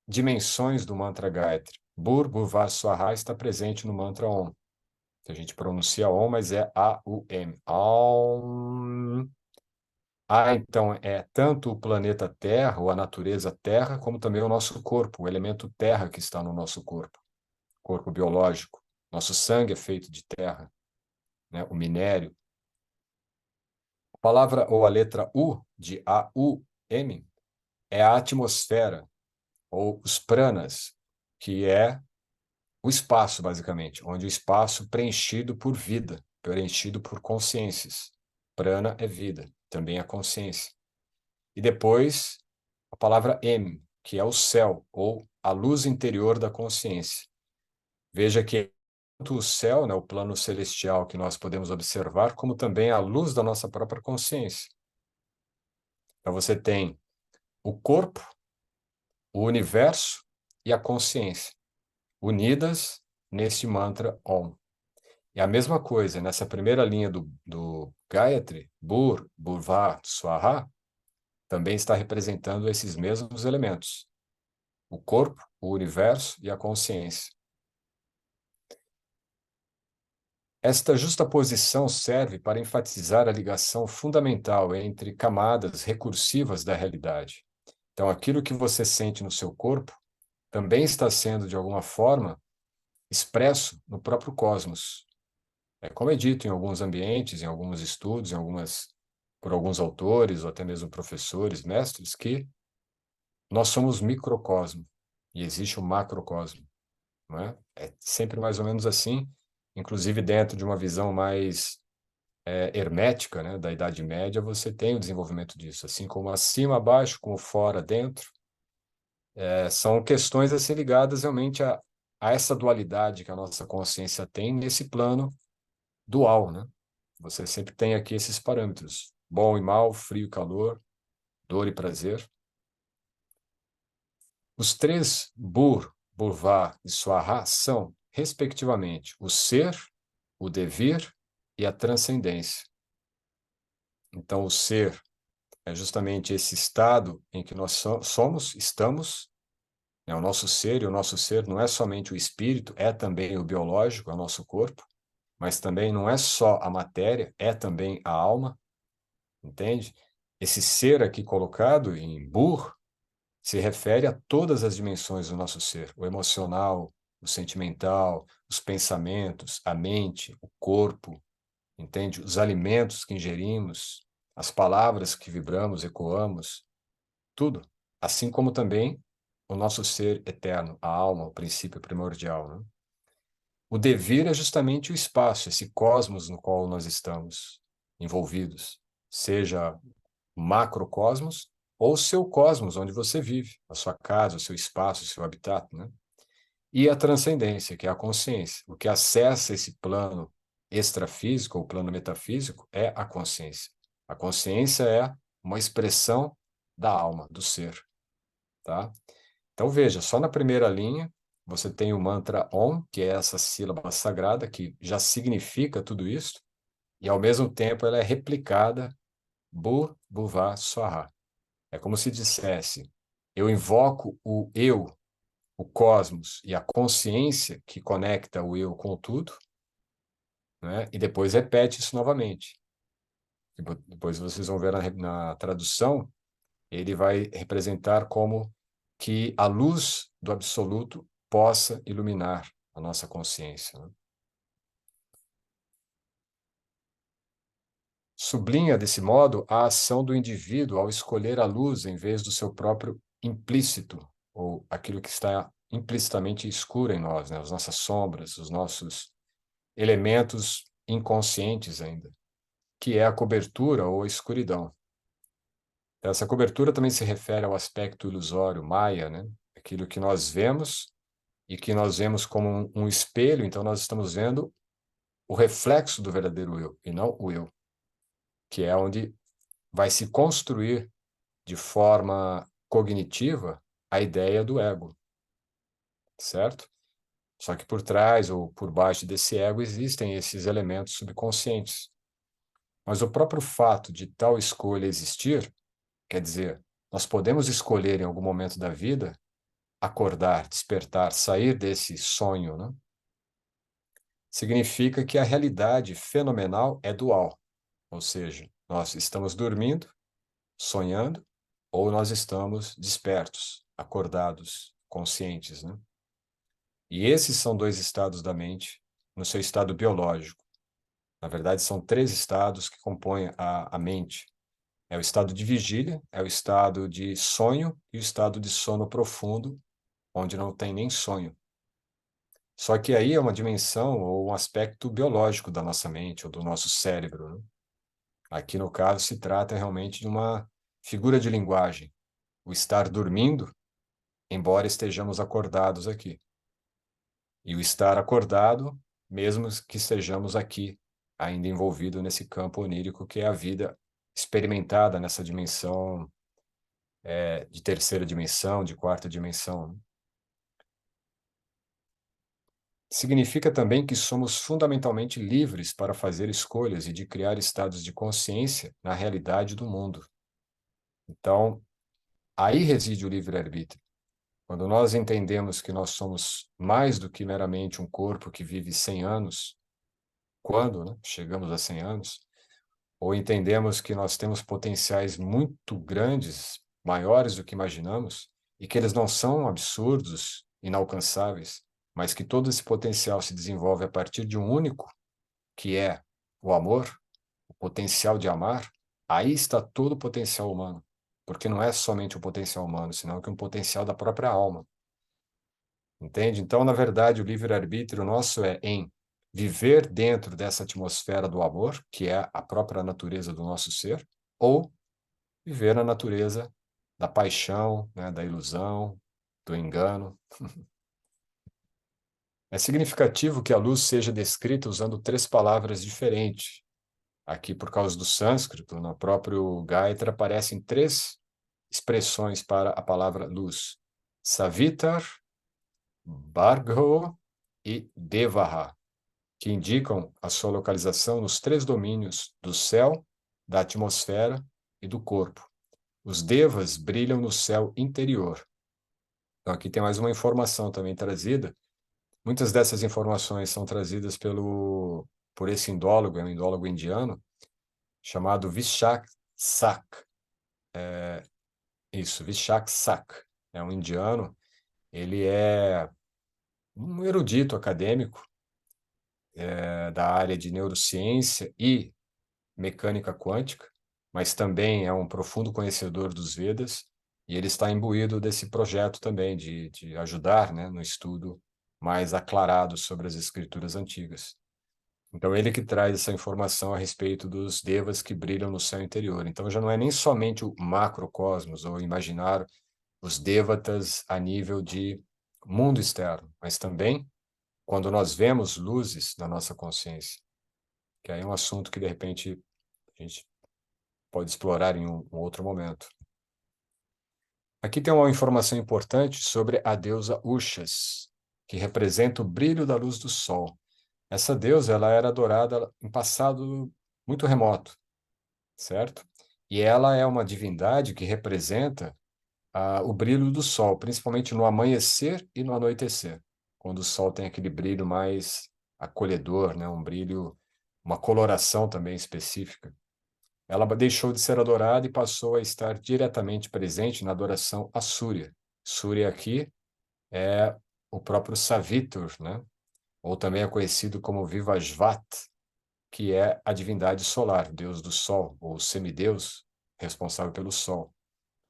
dimensões do mantra Gayatri. Bur, Bhuva, Swaha está presente no mantra Om. A gente pronuncia Om, mas é A-U-M. Om. Então, é tanto o planeta Terra, ou a natureza Terra, como também o nosso corpo, o elemento Terra que está no nosso corpo biológico. Nosso sangue é feito de terra, né? O minério. A palavra ou a letra U, de A-U-M, é a atmosfera, ou os pranas, que é o espaço, basicamente, onde o espaço preenchido por vida, preenchido por consciências. Prana é vida, também é consciência. E depois, a palavra M, que é o céu, ou a luz interior da consciência. Veja que tanto o céu, né, o plano celestial que nós podemos observar, como também a luz da nossa própria consciência. Então você tem o corpo, o universo e a consciência, unidas neste mantra Om. E a mesma coisa, nessa primeira linha do Gayatri, Bur, Burva, Swaha, também está representando esses mesmos elementos. O corpo, o universo e a consciência. Esta justaposição serve para enfatizar a ligação fundamental entre camadas recursivas da realidade. Então, aquilo que você sente no seu corpo também está sendo, de alguma forma, expresso no próprio cosmos. É como é dito em alguns ambientes, em alguns estudos, por alguns autores, ou até mesmo professores, mestres, que nós somos microcosmo e existe o macrocosmo. Não é? É sempre mais ou menos assim, inclusive dentro de uma visão mais hermética, né, da Idade Média, você tem o desenvolvimento disso, assim como acima, abaixo, como fora, dentro. São questões a ser ligadas realmente a essa dualidade que a nossa consciência tem nesse plano dual, né? Você sempre tem aqui esses parâmetros, bom e mal, frio e calor, dor e prazer. Os três Bur, Burvá e Swaha são, respectivamente, o ser, o devir e a transcendência. Então, o ser é justamente esse estado em que nós estamos, né? O nosso ser, e o nosso ser não é somente o espírito, é também o biológico, é o nosso corpo, mas também não é só a matéria, é também a alma, entende? Esse ser aqui colocado em Bur se refere a todas as dimensões do nosso ser, o emocional, o sentimental, os pensamentos, a mente, o corpo, entende? Os alimentos que ingerimos, as palavras que vibramos, ecoamos, tudo. Assim como também o nosso ser eterno, a alma, o princípio primordial, né? O devir é justamente o espaço, esse cosmos no qual nós estamos envolvidos, seja macrocosmos ou seu cosmos, onde você vive, a sua casa, o seu espaço, o seu habitat, né? E a transcendência, que é a consciência. O que acessa esse plano extrafísico ou plano metafísico é a consciência. A consciência é uma expressão da alma, do ser, tá? Então veja, só na primeira linha você tem o mantra Om, que é essa sílaba sagrada que já significa tudo isso, e ao mesmo tempo ela é replicada Bur, Bhuva, Swaha. É como se dissesse, eu invoco o eu, o cosmos e a consciência que conecta o eu com tudo, né? E depois repete isso novamente. Depois vocês vão ver na tradução, ele vai representar como que a luz do absoluto possa iluminar a nossa consciência, né? Sublinha, desse modo, a ação do indivíduo ao escolher a luz em vez do seu próprio implícito, ou aquilo que está implicitamente escuro em nós, né? As nossas sombras, os nossos elementos inconscientes ainda, que é a cobertura ou a escuridão. Essa cobertura também se refere ao aspecto ilusório, Maya, né? Aquilo que nós vemos e que nós vemos como um espelho, então nós estamos vendo o reflexo do verdadeiro eu, e não o eu, que é onde vai se construir de forma cognitiva a ideia do ego, certo? Só que por trás ou por baixo desse ego existem esses elementos subconscientes. Mas o próprio fato de tal escolha existir, quer dizer, nós podemos escolher em algum momento da vida acordar, despertar, sair desse sonho, né? Significa que a realidade fenomenal é dual, ou seja, nós estamos dormindo, sonhando, ou nós estamos despertos, acordados, conscientes, né? E esses são dois estados da mente no seu estado biológico. Na verdade, são três estados que compõem a mente. É o estado de vigília, é o estado de sonho e o estado de sono profundo, onde não tem nem sonho. Só que aí é uma dimensão ou um aspecto biológico da nossa mente ou do nosso cérebro, né? Aqui, no caso, se trata realmente de uma figura de linguagem, o estar dormindo, embora estejamos acordados aqui. E o estar acordado, mesmo que estejamos aqui, ainda envolvido nesse campo onírico que é a vida experimentada nessa dimensão de terceira dimensão, de quarta dimensão. Significa também que somos fundamentalmente livres para fazer escolhas e de criar estados de consciência na realidade do mundo. Então, aí reside o livre-arbítrio. Quando nós entendemos que nós somos mais do que meramente um corpo que vive 100 anos, quando, né, chegamos a 100 anos, ou entendemos que nós temos potenciais muito grandes, maiores do que imaginamos, e que eles não são absurdos, inalcançáveis, mas que todo esse potencial se desenvolve a partir de um único, que é o amor, o potencial de amar, aí está todo o potencial humano. Porque não é somente o potencial humano, senão que um potencial da própria alma. Entende? Então, na verdade, o livre-arbítrio nosso é em viver dentro dessa atmosfera do amor, que é a própria natureza do nosso ser, ou viver na natureza da paixão, né, da ilusão, do engano. É significativo que a luz seja descrita usando 3 palavras diferentes. Aqui, por causa do sânscrito, no próprio Gayatra, aparecem 3 expressões para a palavra luz. Savitar, Bhargava e Devaha, que indicam a sua localização nos 3 domínios do céu, da atmosfera e do corpo. Os devas brilham no céu interior. Então, aqui tem mais uma informação também trazida. Muitas dessas informações são trazidas por esse indólogo, é um indólogo indiano, chamado Vishak Sak. Vishak Sak. É um indiano. Ele é um erudito acadêmico da área de neurociência e mecânica quântica, mas também é um profundo conhecedor dos Vedas, e ele está imbuído desse projeto também de ajudar, né, no estudo mais aclarado sobre as escrituras antigas. Então, ele que traz essa informação a respeito dos devas que brilham no céu interior. Então, já não é nem somente o macrocosmos, ou imaginar os devatas a nível de mundo externo, mas também quando nós vemos luzes na nossa consciência, que aí é um assunto que, de repente, a gente pode explorar em um outro momento. Aqui tem uma informação importante sobre a deusa Ushas, que representa o brilho da luz do sol. Essa deusa, ela era adorada em passado muito remoto, certo? E ela é uma divindade que representa o brilho do sol, principalmente no amanhecer e no anoitecer, quando o sol tem aquele brilho mais acolhedor, né? Um brilho, uma coloração também específica. Ela deixou de ser adorada e passou a estar diretamente presente na adoração a Surya. Surya aqui é o próprio Savitur, né? Ou também é conhecido como Vivasvat, que é a divindade solar, deus do sol, ou semideus, responsável pelo sol.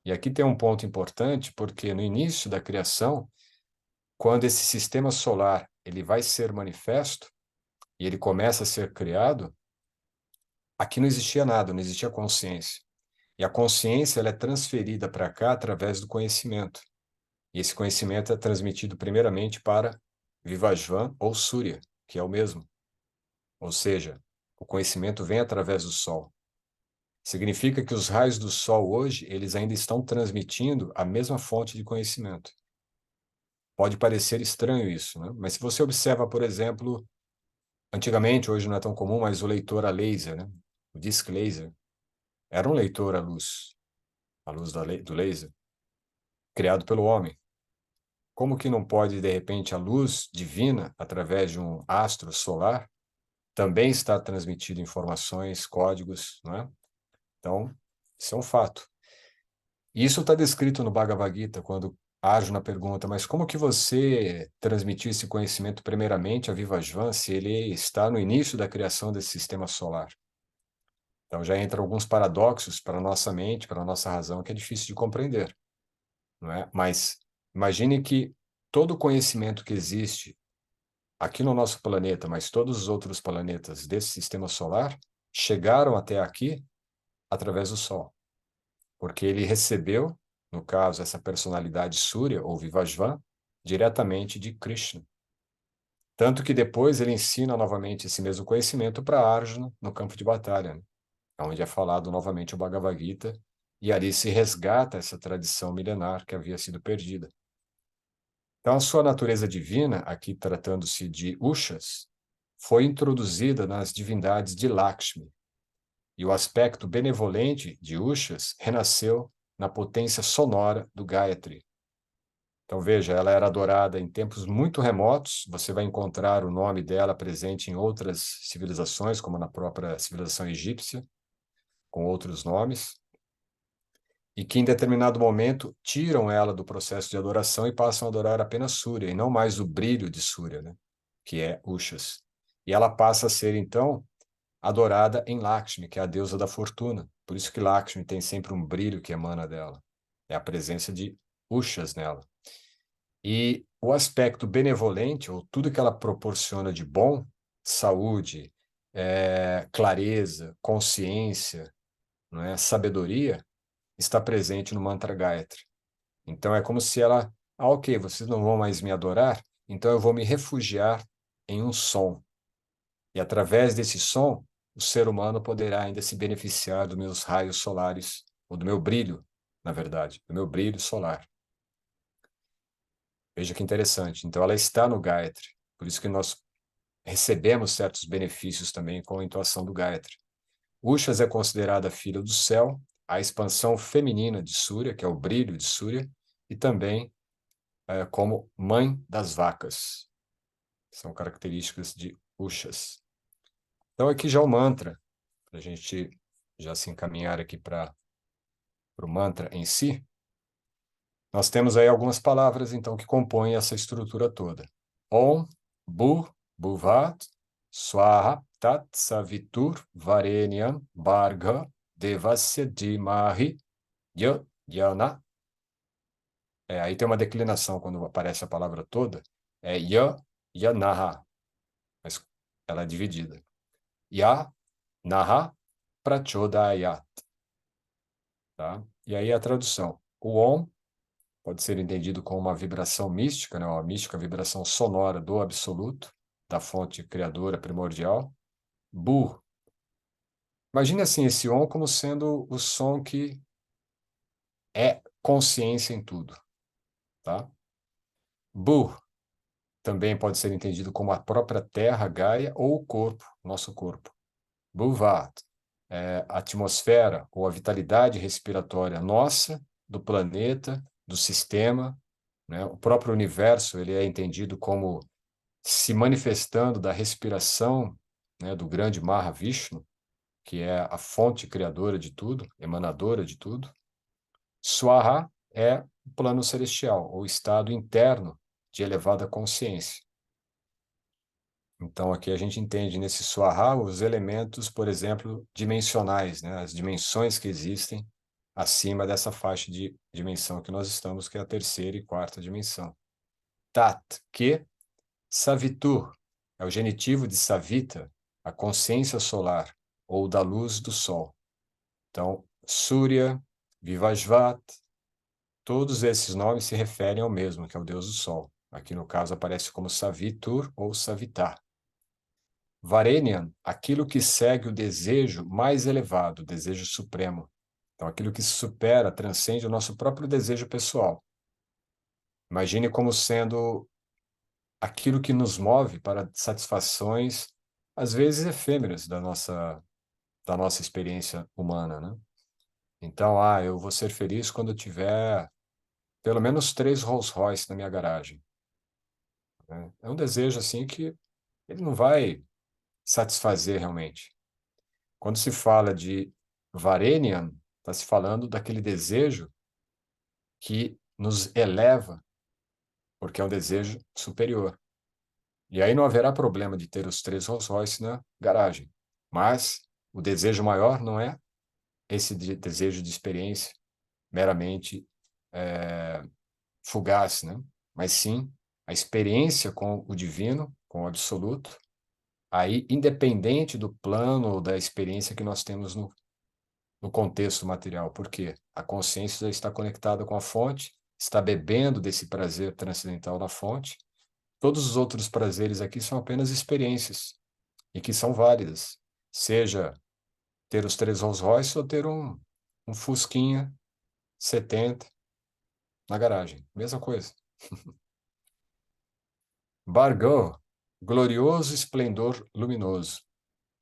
E aqui tem um ponto importante, porque no início da criação, quando esse sistema solar ele vai ser manifesto, e ele começa a ser criado, aqui não existia nada, não existia consciência. E a consciência ela é transferida para cá através do conhecimento. E esse conhecimento é transmitido primeiramente para Vivasvan ou Surya, que é o mesmo. Ou seja, o conhecimento vem através do Sol. Significa que os raios do Sol hoje, eles ainda estão transmitindo a mesma fonte de conhecimento. Pode parecer estranho isso, né? Mas se você observa, por exemplo, antigamente, hoje não é tão comum, mas o leitor a laser, né? O disc laser, era um leitor à luz, a luz do laser, criado pelo homem. Como que não pode, de repente, a luz divina, através de um astro solar, também estar transmitindo informações, códigos, não é? Então, isso é um fato. E isso está descrito no Bhagavad Gita, quando Arjuna pergunta, mas como que você transmitiu esse conhecimento primeiramente a Vivasvan, se ele está no início da criação desse sistema solar? Então já entra alguns paradoxos para a nossa mente, para a nossa razão, que é difícil de compreender, não é? Mas imagine que todo o conhecimento que existe aqui no nosso planeta, mas todos os outros planetas desse sistema solar, chegaram até aqui através do Sol. Porque ele recebeu no caso, essa personalidade Surya, ou Vivajvan, diretamente de Krishna. Tanto que depois ele ensina novamente esse mesmo conhecimento para Arjuna no campo de batalha, né? Onde é falado novamente o Bhagavad Gita, e ali se resgata essa tradição milenar que havia sido perdida. Então, a sua natureza divina, aqui tratando-se de Ushas, foi introduzida nas divindades de Lakshmi, e o aspecto benevolente de Ushas renasceu na potência sonora do Gayatri. Então, veja, ela era adorada em tempos muito remotos, você vai encontrar o nome dela presente em outras civilizações, como na própria civilização egípcia, com outros nomes, e que em determinado momento tiram ela do processo de adoração e passam a adorar apenas Surya, e não mais o brilho de Surya, né? Que é Ushas. E ela passa a ser, então, adorada em Lakshmi, que é a deusa da fortuna. Por isso que Lakshmi tem sempre um brilho que emana dela. É a presença de Ushas nela. E o aspecto benevolente, ou tudo que ela proporciona de bom, saúde, clareza, consciência, não é? Sabedoria, está presente no mantra Gayatri. Então é como se ela, ok, vocês não vão mais me adorar, então eu vou me refugiar em um som. E através desse som, o ser humano poderá ainda se beneficiar dos meus raios solares, ou do meu brilho, na verdade, do meu brilho solar. Veja que interessante. Então ela está no Gayatri. Por isso que nós recebemos certos benefícios também com a entoação do Gayatri. Ushas é considerada filha do céu, a expansão feminina de Surya, que é o brilho de Surya, e também como mãe das vacas. São características de Ushas. Então aqui já o mantra, para a gente já se encaminhar aqui para o mantra em si. Nós temos aí algumas palavras, então, que compõem essa estrutura toda. Om, Bhur, Bhuvat, Swaha, Tat, Savitur, Varenyam, Bharga, Devasya, Dhimahi, Yana. Aí tem uma declinação quando aparece a palavra toda. É Yanaha, mas ela é dividida. Naha, Prachodayat. Tá? E aí a tradução. O Om pode ser entendido como uma vibração mística, né? Uma mística vibração sonora do absoluto, da fonte criadora primordial. Bu. Imagine assim esse Om como sendo o som que é consciência em tudo. Tá? Bu também pode ser entendido como a própria Terra, Gaia, ou o corpo, nosso corpo. Bhuvat, a atmosfera ou a vitalidade respiratória nossa, do planeta, do sistema, né? O próprio universo ele é entendido como se manifestando da respiração, né, do grande Mahavishnu, que é a fonte criadora de tudo, emanadora de tudo. Swaha é o plano celestial, ou estado interno de elevada consciência. Então, aqui a gente entende nesse Swaha os elementos, por exemplo, dimensionais, né? As dimensões que existem acima dessa faixa de dimensão que nós estamos, que é a terceira e quarta dimensão. Tat, que Savitur, é o genitivo de Savita, a consciência solar, ou da luz do sol. Então, Surya, Vivajvat, todos esses nomes se referem ao mesmo, que é o deus do sol. Aqui, no caso, aparece como Savitur ou Savitar. Varenyan, aquilo que segue o desejo mais elevado, o desejo supremo. Então, aquilo que supera, transcende o nosso próprio desejo pessoal. Imagine como sendo aquilo que nos move para satisfações, às vezes efêmeras, da nossa experiência humana, né? Então, eu vou ser feliz quando eu tiver pelo menos 3 Rolls Royce na minha garagem. Né? É um desejo assim que ele não vai satisfazer realmente. Quando se fala de Varenyan, está se falando daquele desejo que nos eleva, porque é um desejo superior. E aí não haverá problema de ter os 3 Rolls Royce na garagem. Mas o desejo maior não é esse desejo de experiência meramente fugaz, né? Mas sim a experiência com o divino, com o absoluto, aí independente do plano ou da experiência que nós temos no contexto material. Por quê? A consciência já está conectada com a fonte, está bebendo desse prazer transcendental da fonte. Todos os outros prazeres aqui são apenas experiências e que são válidas. Seja ter os 3 Rolls Royce ou ter um Fusquinha 70 na garagem. Mesma coisa. Bhargava, glorioso esplendor luminoso,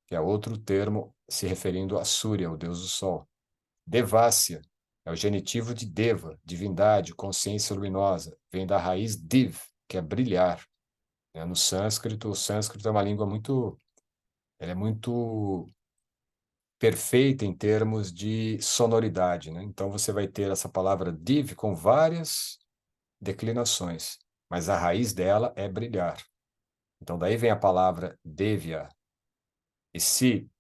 que é outro termo se referindo a Surya, o deus do sol. Devasya é o genitivo de Deva, divindade, consciência luminosa. Vem da raiz Div, que é brilhar. No sânscrito, o sânscrito é uma língua ela é muito perfeita em termos de sonoridade, né? Então você vai ter essa palavra Div com várias declinações, mas a raiz dela é brilhar. Então daí vem a palavra Devya. E se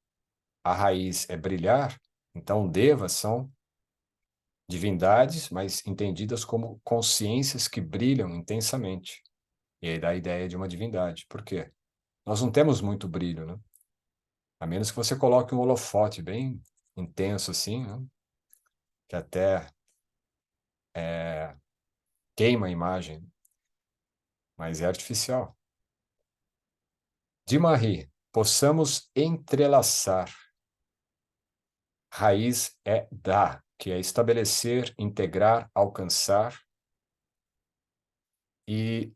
a raiz é brilhar, então devas são divindades, mas entendidas como consciências que brilham intensamente. E aí dá a ideia de uma divindade. Por quê? Nós não temos muito brilho, né? A menos que você coloque um holofote bem intenso assim, né? Que até queima a imagem, mas é artificial. De Marie, possamos entrelaçar. Raiz é dar, que é estabelecer, integrar, alcançar, e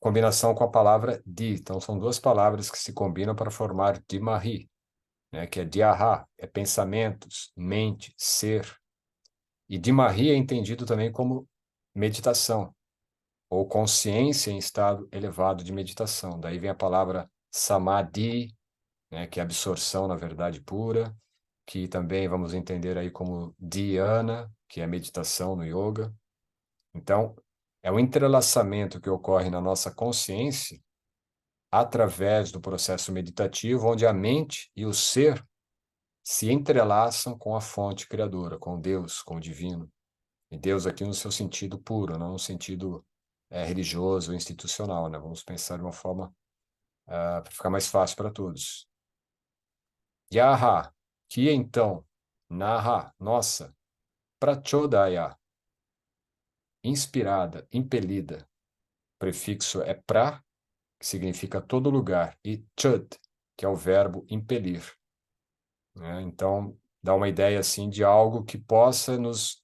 combinação com a palavra di. Então, são 2 palavras que se combinam para formar di Marie, né? Que é diarra, é pensamentos, mente, ser. E di Marie é entendido também como meditação, ou consciência em estado elevado de meditação. Daí vem a palavra samadhi, né? Que é absorção na verdade pura, que também vamos entender aí como dhyana, que é meditação no yoga. Então, é um entrelaçamento que ocorre na nossa consciência através do processo meditativo, onde a mente e o ser se entrelaçam com a fonte criadora, com Deus, com o divino. E Deus aqui no seu sentido puro, não no sentido religioso ou institucional, né? Vamos pensar de uma forma para ficar mais fácil para todos. Yaha, que então, naha, nossa, prachodaya, inspirada, impelida. O prefixo é pra, que significa todo lugar, e chud, que é o verbo impelir. Né? Então, dá uma ideia assim de algo que possa nos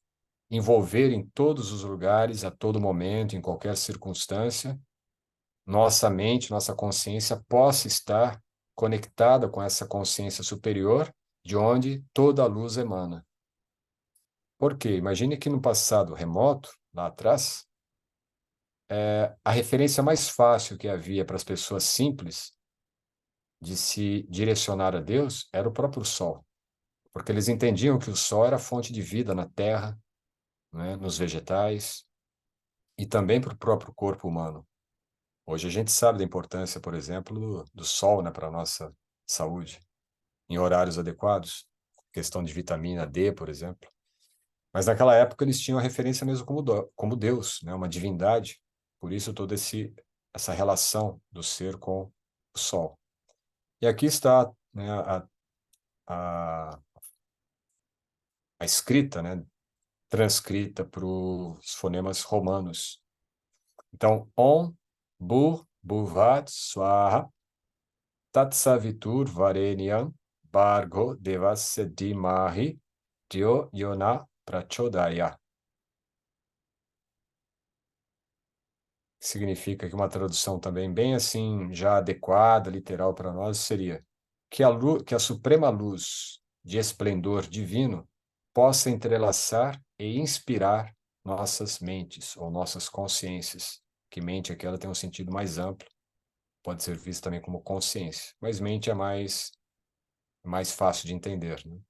envolver em todos os lugares, a todo momento, em qualquer circunstância. Nossa mente, nossa consciência possa estar conectada com essa consciência superior, de onde toda a luz emana. Por quê? Imagine que no passado remoto, lá atrás, a referência mais fácil que havia para as pessoas simples de se direcionar a Deus era o próprio Sol, porque eles entendiam que o Sol era a fonte de vida na Terra, né, nos vegetais e também para o próprio corpo humano. Hoje a gente sabe da importância, por exemplo, do Sol, né, para a nossa saúde, em horários adequados, questão de vitamina D, por exemplo. Mas naquela época eles tinham a referência mesmo como Deus, né, uma divindade, por isso toda essa relação do ser com o Sol. E aqui está, né, a, a escrita, né, transcrita para os fonemas romanos. Então, Om, Bur, Bhuvat, Swaha, Tatsavitur, Varenyam, Bhargo, Devasya Dhimahi, Dhyo Yona Prachodaya. Significa que uma tradução também bem assim, já adequada, literal para nós, seria que a suprema luz de esplendor divino possa entrelaçar e inspirar nossas mentes ou nossas consciências, que mente aqui ela tem um sentido mais amplo, pode ser vista também como consciência, mas mente é mais fácil de entender, né?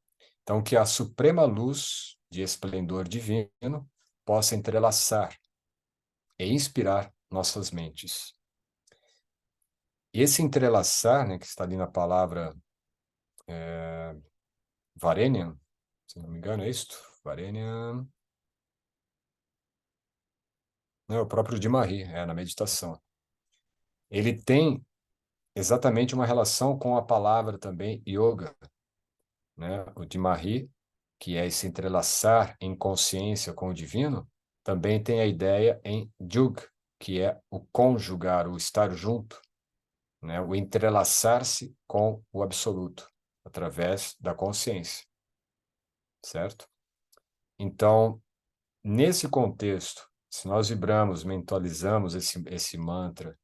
Então, que a suprema luz de esplendor divino possa entrelaçar e inspirar nossas mentes. E esse entrelaçar, né, que está ali na palavra Varenyan, se não me engano é isto, Varenyan, não, é o próprio de Marie, na meditação. Ele tem exatamente uma relação com a palavra também yoga, né? O de Marie que é esse entrelaçar em consciência com o divino, também tem a ideia em Jug, que é o conjugar, o estar junto, né? O entrelaçar-se com o absoluto, através da consciência, certo? Então, nesse contexto, se nós vibramos, mentalizamos esse mantra,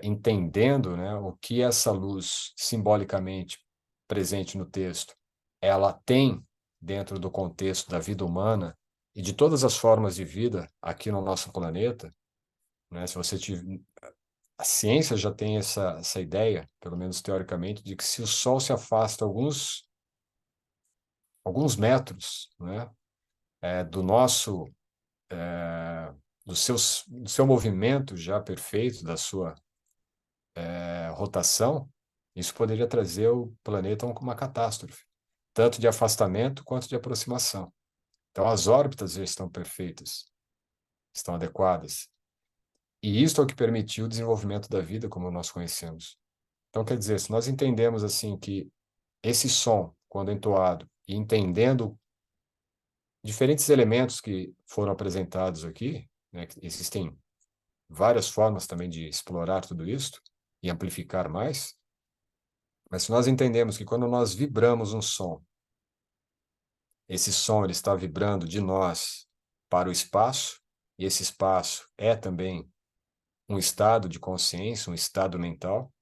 entendendo, né, o que essa luz simbolicamente presente no texto, ela tem dentro do contexto da vida humana e de todas as formas de vida aqui no nosso planeta, né, se você tiver, a ciência já tem essa ideia, pelo menos teoricamente, de que se o Sol se afasta alguns metros, né, do nosso do seu movimento já perfeito, da sua rotação, isso poderia trazer o planeta a uma catástrofe, tanto de afastamento quanto de aproximação. Então, as órbitas já estão perfeitas, estão adequadas. E isso é o que permitiu o desenvolvimento da vida como nós conhecemos. Então, quer dizer, se nós entendemos assim que esse som, quando entoado, e entendendo diferentes elementos que foram apresentados aqui, né, que existem várias formas também de explorar tudo isso e amplificar mais, mas se nós entendemos que quando nós vibramos um som, esse som ele está vibrando de nós para o espaço, e esse espaço é também um estado de consciência, um estado mental,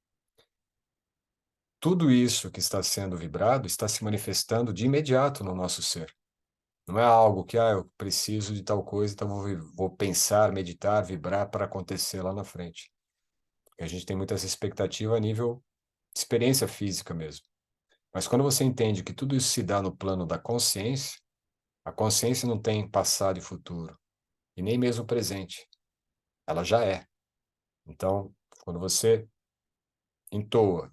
tudo isso que está sendo vibrado está se manifestando de imediato no nosso ser. Não é algo que, eu preciso de tal coisa, então vou pensar, meditar, vibrar para acontecer lá na frente. Porque a gente tem muita essa expectativa a nível de experiência física mesmo. Mas quando você entende que tudo isso se dá no plano da consciência, a consciência não tem passado e futuro, e nem mesmo presente. Ela já é. Então, quando você entoa,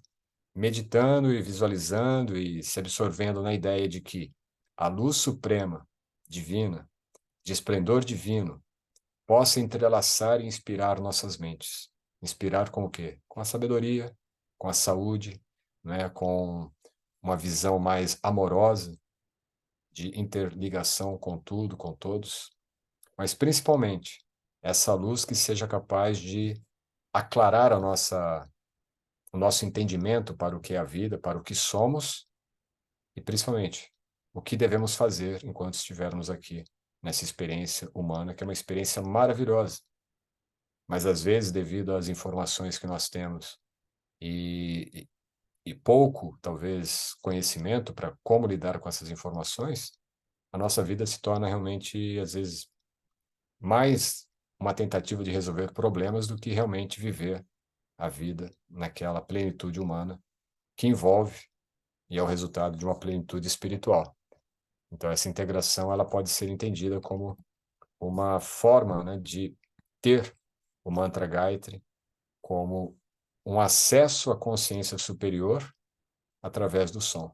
meditando e visualizando e se absorvendo na ideia de que a luz suprema, divina, de esplendor divino, possa entrelaçar e inspirar nossas mentes. Inspirar com o quê? Com a sabedoria, com a saúde, né? Com uma visão mais amorosa de interligação com tudo, com todos, mas principalmente essa luz que seja capaz de aclarar o nosso entendimento para o que é a vida, para o que somos e principalmente o que devemos fazer enquanto estivermos aqui nessa experiência humana, que é uma experiência maravilhosa. Mas às vezes, devido às informações que nós temos e pouco, talvez, conhecimento para como lidar com essas informações, a nossa vida se torna realmente, às vezes, mais uma tentativa de resolver problemas do que realmente viver a vida naquela plenitude humana que envolve e é o resultado de uma plenitude espiritual. Então, essa integração ela pode ser entendida como uma forma, né, de ter o mantra Gayatri como um acesso à consciência superior através do som.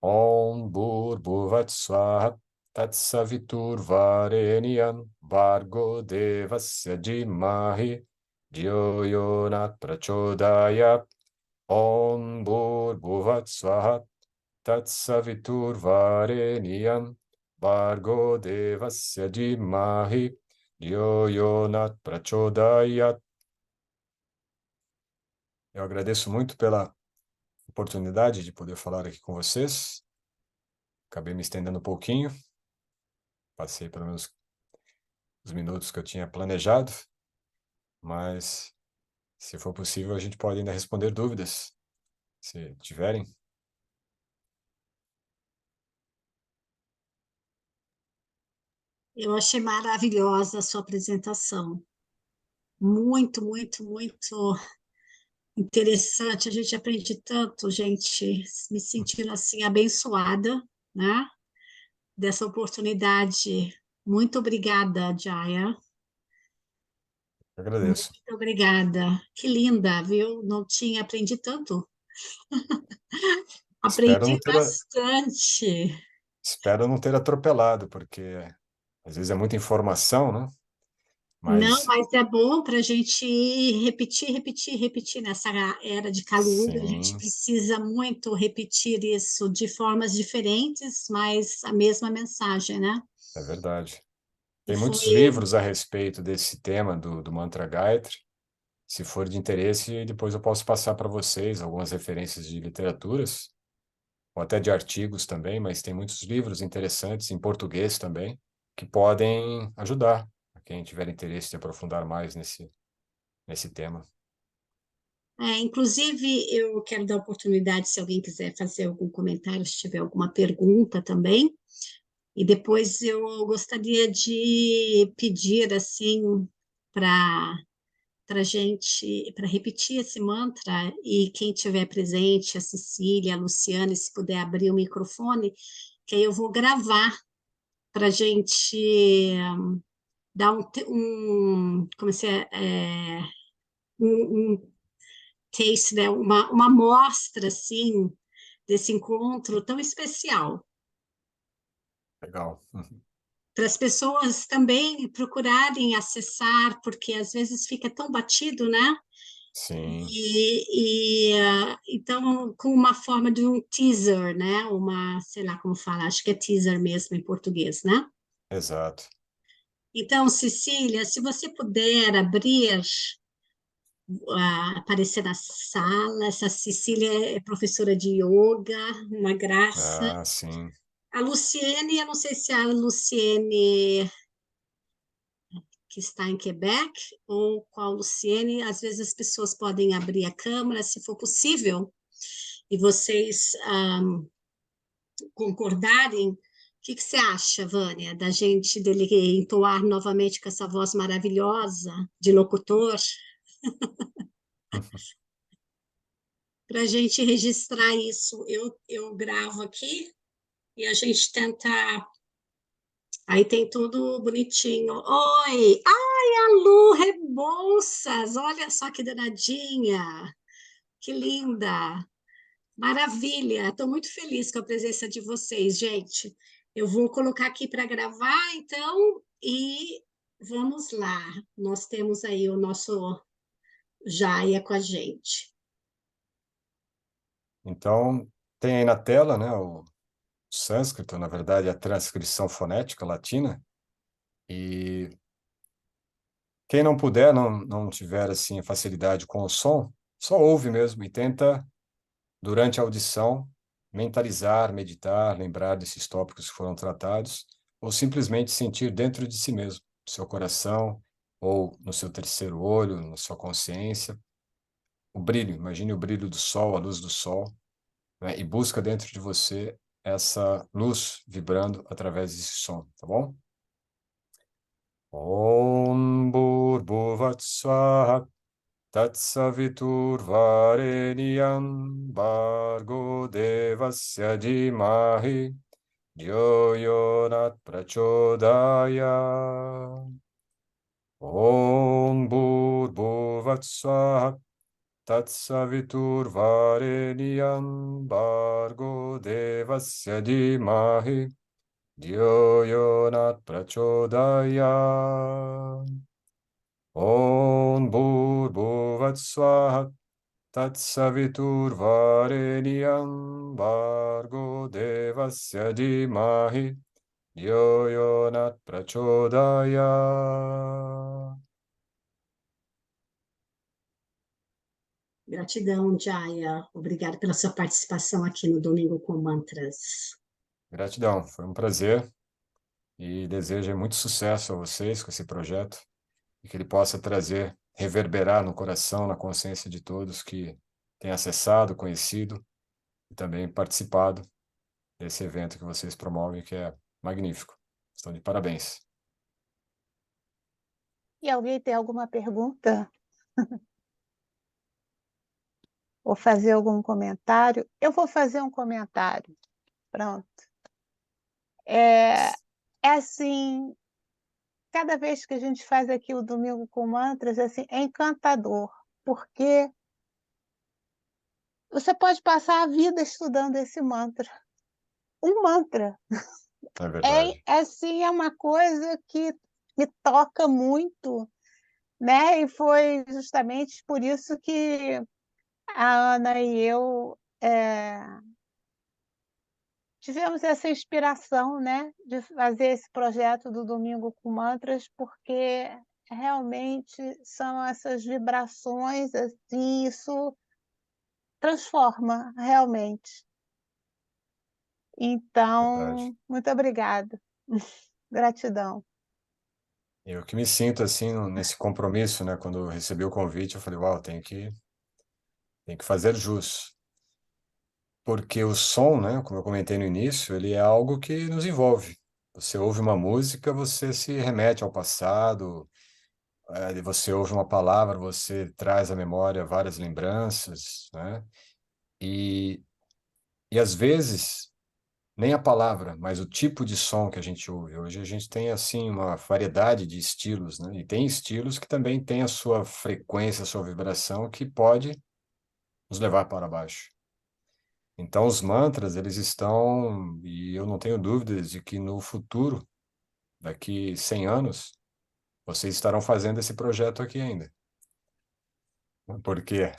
Om Bhur Swaha Tatsaviturvarenyam Bhargo Devasya Dhimahi Dhyo Yona Prachodaya. Om Bhur Swaha Tatsaviturvarenyam Bhargo Devasya Dhimahi Dhyo Yona Prachodaya. Eu agradeço muito pela oportunidade de poder falar aqui com vocês. Acabei me estendendo um pouquinho. Passei pelo menos os minutos que eu tinha planejado, mas se for possível a gente pode ainda responder dúvidas, se tiverem. Eu achei maravilhosa a sua apresentação. Muito, muito, muito interessante. A gente aprende tanto, gente, me sentindo assim abençoada, né? Dessa oportunidade. Muito obrigada, Jaya. Muito Agradeço. obrigada. Que linda, viu? Não tinha aprendido tanto. Espero Aprendi não ter, bastante. espero não ter atropelado, porque às vezes é muita informação, né? Não, Mas, mas é bom para a gente repetir, repetir, repetir nessa era de Kali Yuga. A gente sim, precisa muito repetir isso de formas diferentes, mas a mesma mensagem, né? é verdade. E Tem muitos foi, livros a respeito desse tema do Mantra Gayatri. Se for de interesse, depois eu posso passar para vocês algumas referências de literaturas, ou até de artigos também, mas tem muitos livros interessantes em português também, que podem ajudar a quem tiver interesse de aprofundar mais nesse tema. inclusive, eu quero dar oportunidade, se alguém quiser fazer algum comentário, se tiver alguma pergunta também. E depois eu gostaria de pedir assim para gente, para repetir esse mantra, e quem tiver presente, a Cecília, a Luciane, se puder abrir o microfone, que aí eu vou gravar para a gente dar como se um taste, né? Uma amostra, assim, desse encontro tão especial, Legal. para as pessoas também procurarem acessar, porque às vezes fica tão batido, né? Sim, Então, com uma forma de um teaser, né? Sei lá como fala, acho que é teaser mesmo em português, né? exato. Então, Cecília, se você puder abrir, aparecer na sala, essa Cecília é professora de yoga, uma graça. Ah, sim. A Luciene, eu não sei se é a Luciene que está em Quebec ou qual Luciene, às vezes as pessoas podem abrir a câmera, se for possível, e vocês concordarem. O que você acha, Vânia, da gente dele entoar novamente com essa voz maravilhosa de locutor, para a gente registrar isso? Eu gravo aqui e a gente tenta. Aí tem tudo bonitinho. Oi! Ai, a Lu Rebouças! Olha só que danadinha! Que linda! Maravilha! Estou muito feliz com a presença de vocês, gente. Eu vou colocar aqui para gravar, então, e vamos lá. Nós temos aí o nosso Jaya com a gente. Então, tem aí na tela, né, o sânscrito, na verdade, a transcrição fonética latina, e quem não puder, não tiver, assim, facilidade com o som, só ouve mesmo e tenta, durante a audição, mentalizar, meditar, lembrar desses tópicos que foram tratados, ou simplesmente sentir dentro de si mesmo, no seu coração, ou no seu terceiro olho, na sua consciência, o brilho, imagine o brilho do sol, a luz do sol, né? E busca dentro de você essa luz vibrando através desse som, tá bom? Om Bhurбhuvat Swaha Tatsaviturvarenyam Bhargo Devasya Dhimahi Dhyo Yo Nat Prachodaya. Om Bhurбhuvat Swaha Tatsaviturvarenyam Bhargo Devasya Dhimahi Dhyo Yo Nat Prachodaya. Om Bhurбhuvat Swaha Tatsaviturvarenyam Bhargo Devasya Dhimahi Dhyo Yo Nat Prachodaya. Gratidão, Jaya. Obrigada pela sua participação aqui no Domingo com Mantras. Gratidão, foi um prazer e desejo muito sucesso a vocês com esse projeto e que ele possa trazer, reverberar no coração, na consciência de todos que têm acessado, conhecido e também participado desse evento que vocês promovem, que é magnífico. Estão de parabéns. E alguém tem alguma pergunta? Ou fazer algum comentário? Eu vou fazer um comentário. Pronto. É assim, cada vez que a gente faz aqui o Domingo com Mantras, assim, é encantador, porque você pode passar a vida estudando esse mantra. Um mantra. É verdade. Assim, é uma coisa que me toca muito, né? E foi justamente por isso que a Ana e eu tivemos essa inspiração, né, de fazer esse projeto do Domingo com Mantras, porque realmente são essas vibrações, assim, isso transforma realmente. Verdade. Então, muito obrigada. Gratidão. Eu que me sinto assim nesse compromisso, né? Quando eu recebi o convite, eu falei, uau, tem que fazer jus. Porque o som, né, como eu comentei no início, ele é algo que nos envolve. Você ouve uma música, você se remete ao passado, você ouve uma palavra, você traz à memória várias lembranças, né? E, e às vezes nem a palavra, mas o tipo de som que a gente ouve. Hoje a gente tem assim uma variedade de estilos, né? E tem estilos que também têm a sua frequência, a sua vibração que pode nos levar para baixo. Então os mantras, eles estão, e eu não tenho dúvidas de que no futuro, daqui 100 anos, vocês estarão fazendo esse projeto aqui ainda. Por quê?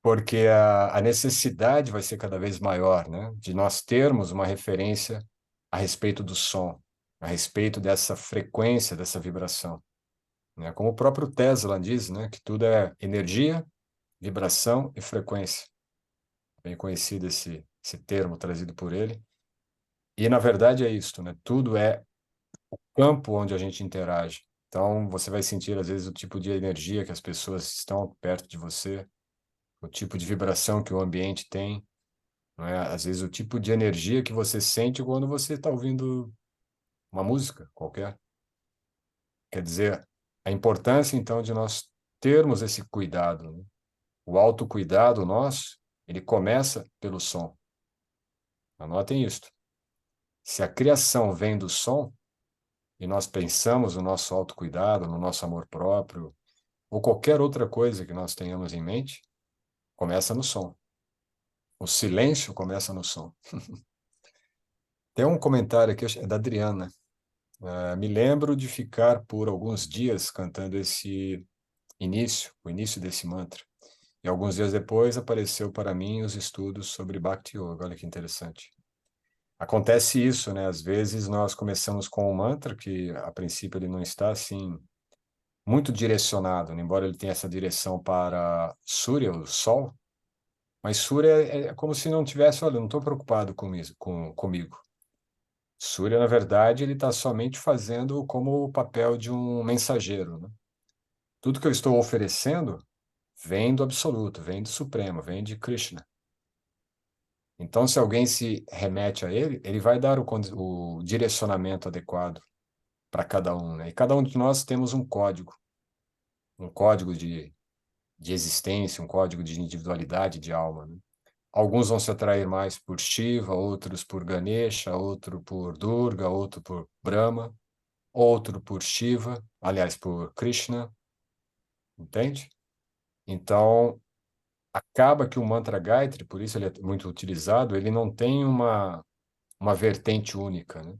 Porque a necessidade vai ser cada vez maior, né? De nós termos uma referência a respeito do som, a respeito dessa frequência, dessa vibração, né? Como o próprio Tesla diz, né? Que tudo é energia, vibração e frequência. Bem conhecido esse termo trazido por ele. E, na verdade, é isto, né? Tudo é campo onde a gente interage. Então, você vai sentir, às vezes, o tipo de energia que as pessoas estão perto de você, o tipo de vibração que o ambiente tem, não é? Às vezes, o tipo de energia que você sente quando você está ouvindo uma música qualquer. Quer dizer, a importância, então, de nós termos esse cuidado, né? O autocuidado nosso, ele começa pelo som. Anotem isto. Se a criação vem do som, e nós pensamos no nosso autocuidado, no nosso amor próprio, ou qualquer outra coisa que nós tenhamos em mente, começa no som. O silêncio começa no som. Tem um comentário aqui, é da Adriana. Me lembro de ficar por alguns dias cantando o início desse mantra. E alguns dias depois apareceu para mim os estudos sobre Bhakti Yoga. Olha que interessante. Acontece isso, né? Às vezes nós começamos com um mantra que, a princípio, ele não está assim muito direcionado, né? Embora ele tenha essa direção para Surya, o Sol, mas Surya é como se não tivesse, olha, eu não estou preocupado com isso, comigo. Surya, na verdade, ele está somente fazendo como o papel de um mensageiro, né? Tudo que eu estou oferecendo vem do Absoluto, vem do Supremo, vem de Krishna. Então, se alguém se remete a ele, ele vai dar o direcionamento adequado para cada um, né? E cada um de nós temos um código de existência, um código de individualidade, de alma, né? Alguns vão se atrair mais por Shiva, outros por Ganesha, outro por Durga, outro por Brahma, outro por Shiva, aliás, por Krishna, entende? Então, acaba que o mantra Gayatri, por isso ele é muito utilizado, ele não tem uma vertente única, né?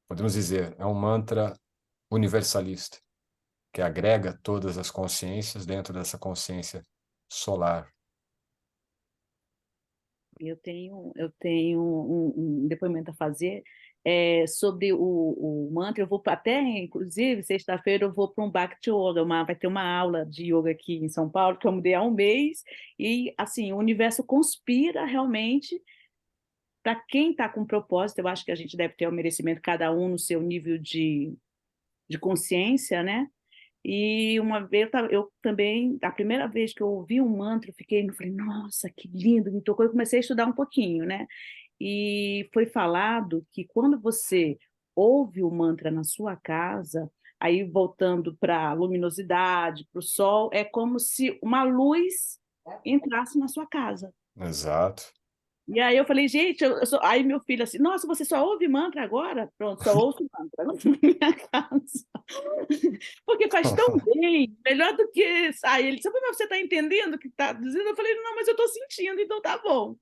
Podemos dizer, é um mantra universalista, que agrega todas as consciências dentro dessa consciência solar. Eu tenho um depoimento a fazer sobre o mantra. Eu vou até, inclusive, sexta-feira eu vou para um Bhakti Yoga, vai ter uma aula de yoga aqui em São Paulo, que eu mudei há um mês, e assim, o universo conspira realmente para quem está com propósito. Eu acho que a gente deve ter o merecimento, cada um no seu nível de consciência, né? E uma vez eu também, a primeira vez que eu ouvi um mantra, eu falei, nossa, que lindo, me tocou. Eu comecei a estudar um pouquinho, né? E foi falado que quando você ouve o mantra na sua casa, aí voltando para a luminosidade, para o sol, é como se uma luz entrasse na sua casa. Exato. E aí eu falei, gente, aí meu filho assim, nossa, você só ouve mantra agora? Pronto, só ouço mantra na minha casa. Porque faz tão bem, melhor do que... Aí ele disse, mas você está entendendo o que está dizendo? Eu falei, não, mas eu estou sentindo, então tá bom.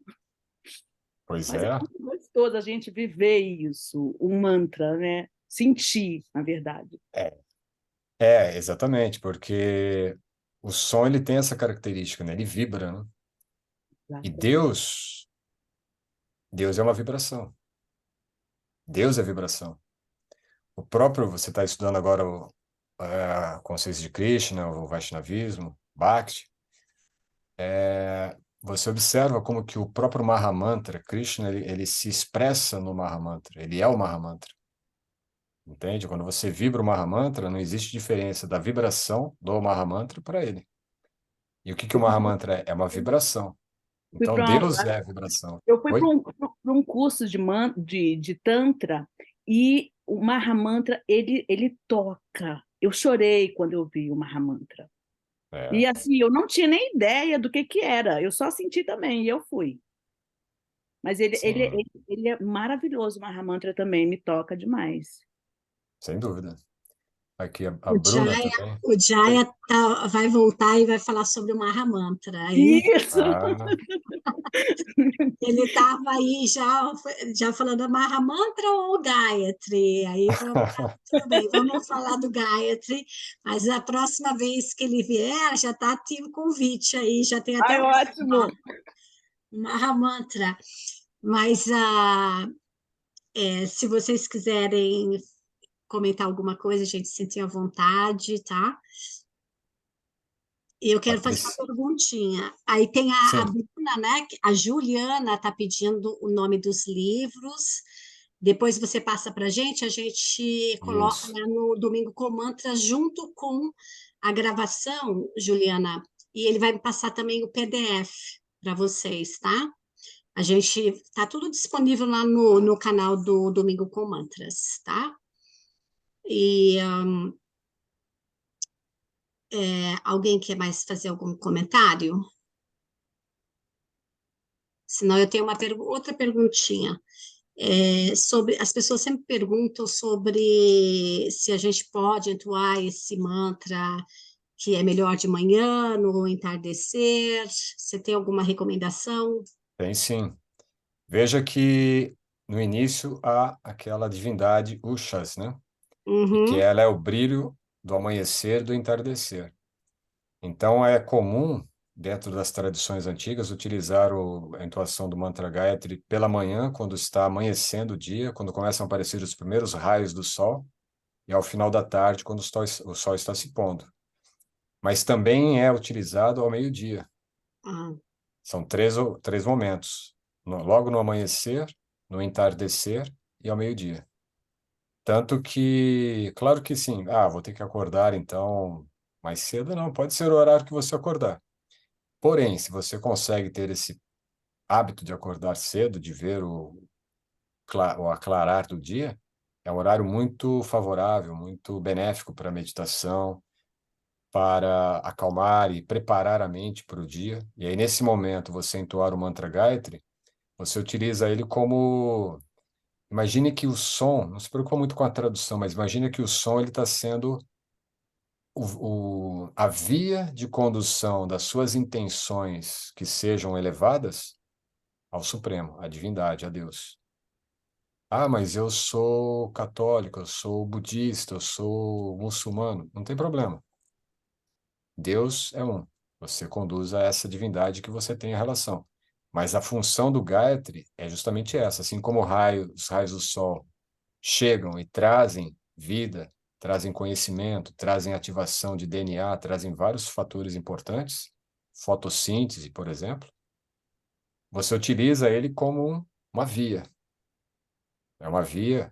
Pois Mas é é. muito gostoso a gente viver isso, o mantra, né? Senti, na verdade. Exatamente, porque o som ele tem essa característica, né? Ele vibra, né? E Deus é uma vibração. Deus é vibração. O próprio, você está estudando agora a consciência de Krishna, o Vaishnavismo, Bhakti. Você observa como que o próprio Mahamantra, Krishna, ele se expressa no Mahamantra. Ele é o Mahamantra. Entende? Quando você vibra o Mahamantra, não existe diferença da vibração do Mahamantra para ele. E o que o Mahamantra é? É uma vibração. Fui Então, para Deus é a vibração. Eu fui Oi? para um curso de Tantra e o Mahamantra, ele toca. Eu chorei quando eu vi o Mahamantra. É, E assim, eu não tinha nem ideia do que era. Eu só senti também e eu fui. Mas sim, ele é maravilhoso, o Mahamantra também, me toca demais. sem dúvida. Aqui a O Bruna Jaya, também. o Oi. Jaya vai voltar e vai falar sobre o Mahamantra. Aí Isso! Ah, ele estava aí já falando Mahamantra ou Gayatri. Aí vamos, tudo bem, vamos falar do Gayatri, mas a próxima vez que ele vier, já está ativo o convite aí, já tem até Ai, o ótimo! Mahamantra. Mas se vocês quiserem comentar alguma coisa, a gente se sentir à vontade, tá? E eu quero fazer uma Patrícia. perguntinha. Aí tem a Sim, Bruna, né? A Juliana está pedindo o nome dos livros. Depois você passa para a gente coloca isso. lá no Domingo com Mantras junto com a gravação, Juliana. E ele vai me passar também o PDF para vocês, tá? A gente está tudo disponível lá no canal do Domingo com Mantras, tá? E alguém quer mais fazer algum comentário? Senão eu tenho outra perguntinha. Sobre as pessoas sempre perguntam sobre se a gente pode entoar esse mantra que é melhor de manhã, no entardecer. Você tem alguma recomendação? Tem sim. Veja que no início há aquela divindade Ushas, né? E que Uhum. ela é o brilho do amanhecer, do entardecer. Então é comum, dentro das tradições antigas, utilizar a entoação do mantra Gayatri pela manhã, quando está amanhecendo o dia, quando começam a aparecer os primeiros raios do sol, e ao final da tarde, quando o sol está se pondo. Mas também é utilizado ao meio-dia. Ah, São três momentos: logo no amanhecer, no entardecer e ao meio-dia. Tanto que, claro que sim, vou ter que acordar então mais cedo, não, pode ser o horário que você acordar. Porém, se você consegue ter esse hábito de acordar cedo, de ver o aclarar do dia, é um horário muito favorável, muito benéfico para a meditação, para acalmar e preparar a mente para o dia. E aí, nesse momento, você entoar o mantra Gayatri, você utiliza ele como... Imagine que o som, não se preocupa muito com a tradução, mas imagine que o som ele está sendo a via de condução das suas intenções que sejam elevadas ao Supremo, à divindade, a Deus. Mas eu sou católico, eu sou budista, eu sou muçulmano. Não tem problema. Deus é um. Você conduz a essa divindade que você tem a relação. Mas a função do Gayatri é justamente essa. Assim como os raios do sol chegam e trazem vida, trazem conhecimento, trazem ativação de DNA, trazem vários fatores importantes, fotossíntese, por exemplo, você utiliza ele como uma via. É uma via,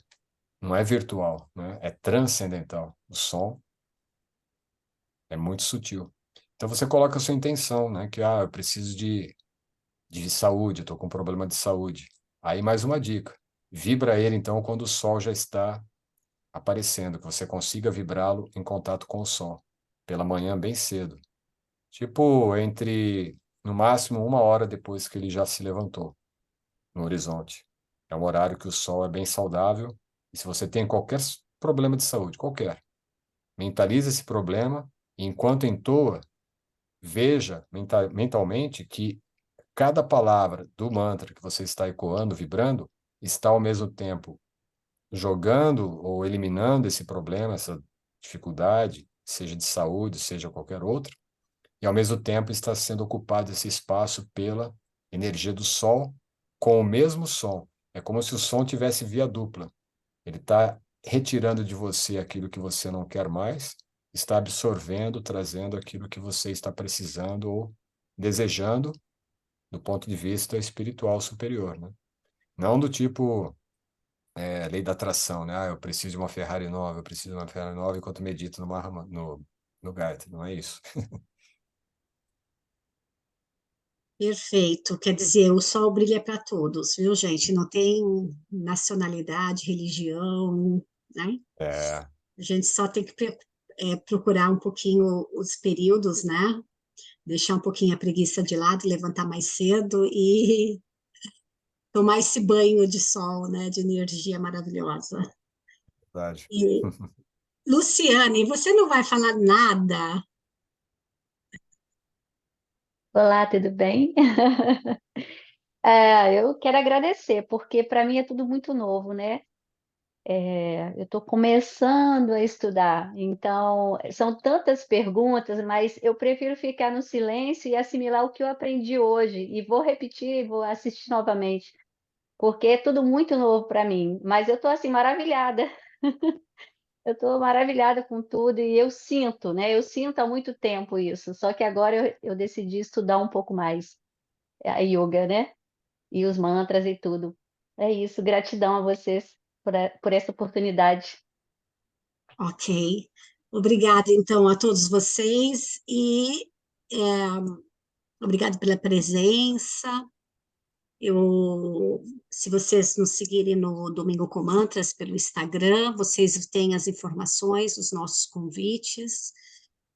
não é virtual, né? É transcendental. O som é muito sutil. Então você coloca a sua intenção, né? Que eu preciso de saúde, eu estou com um problema de saúde. Aí mais uma dica. Vibra ele então quando o sol já está aparecendo, que você consiga vibrá-lo em contato com o sol, pela manhã bem cedo. Tipo, no máximo, 1 hora depois que ele já se levantou no horizonte. É um horário que o sol é bem saudável. E se você tem qualquer problema de saúde, qualquer, mentalize esse problema e enquanto entoa, veja mentalmente que cada palavra do mantra que você está ecoando, vibrando, está ao mesmo tempo jogando ou eliminando esse problema, essa dificuldade, seja de saúde, seja qualquer outra, e ao mesmo tempo está sendo ocupado esse espaço pela energia do Sol com o mesmo som. É como se o som tivesse via dupla. Ele está retirando de você aquilo que você não quer mais, está absorvendo, trazendo aquilo que você está precisando ou desejando do ponto de vista espiritual superior, né? Não do tipo lei da atração, né? Ah, eu preciso de uma Ferrari nova, eu preciso de uma Ferrari nova enquanto medito no Gayatri. Não é isso. Perfeito. Quer dizer, o sol brilha para todos, viu, gente? Não tem nacionalidade, religião, né? É, A gente só tem que procurar um pouquinho os períodos, né? Deixar um pouquinho a preguiça de lado, levantar mais cedo e tomar esse banho de sol, né? De energia maravilhosa. verdade. E, Luciane, você não vai falar nada? Olá, tudo bem? Eu quero agradecer, porque para mim é tudo muito novo, né? Eu estou começando a estudar, então são tantas perguntas, mas eu prefiro ficar no silêncio e assimilar o que eu aprendi hoje. E vou repetir, vou assistir novamente, porque é tudo muito novo para mim. Mas eu estou assim maravilhada. Eu estou maravilhada com tudo e eu sinto, né? Eu sinto há muito tempo isso, só que agora eu decidi estudar um pouco mais a yoga, né? E os mantras e tudo. É isso, gratidão a vocês por essa oportunidade. Ok. Obrigada, então, a todos vocês e obrigado pela presença. Se vocês nos seguirem no Domingo com Mantras pelo Instagram, vocês têm as informações, os nossos convites.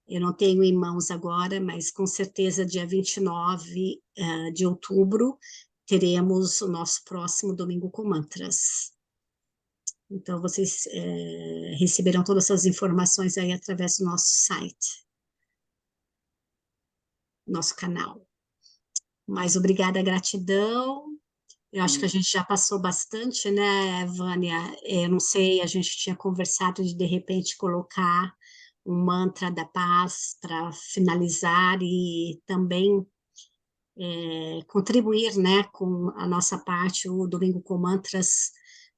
Eu não tenho em mãos agora, mas com certeza dia 29 de outubro teremos o nosso próximo Domingo com Mantras. Então, vocês receberão todas essas informações aí através do nosso site, nosso canal. Mas obrigada, gratidão. Eu acho que a gente já passou bastante, né, Vânia? Eu não sei, a gente tinha conversado de repente colocar um mantra da paz para finalizar e também contribuir, né, com a nossa parte, o Domingo com Mantras,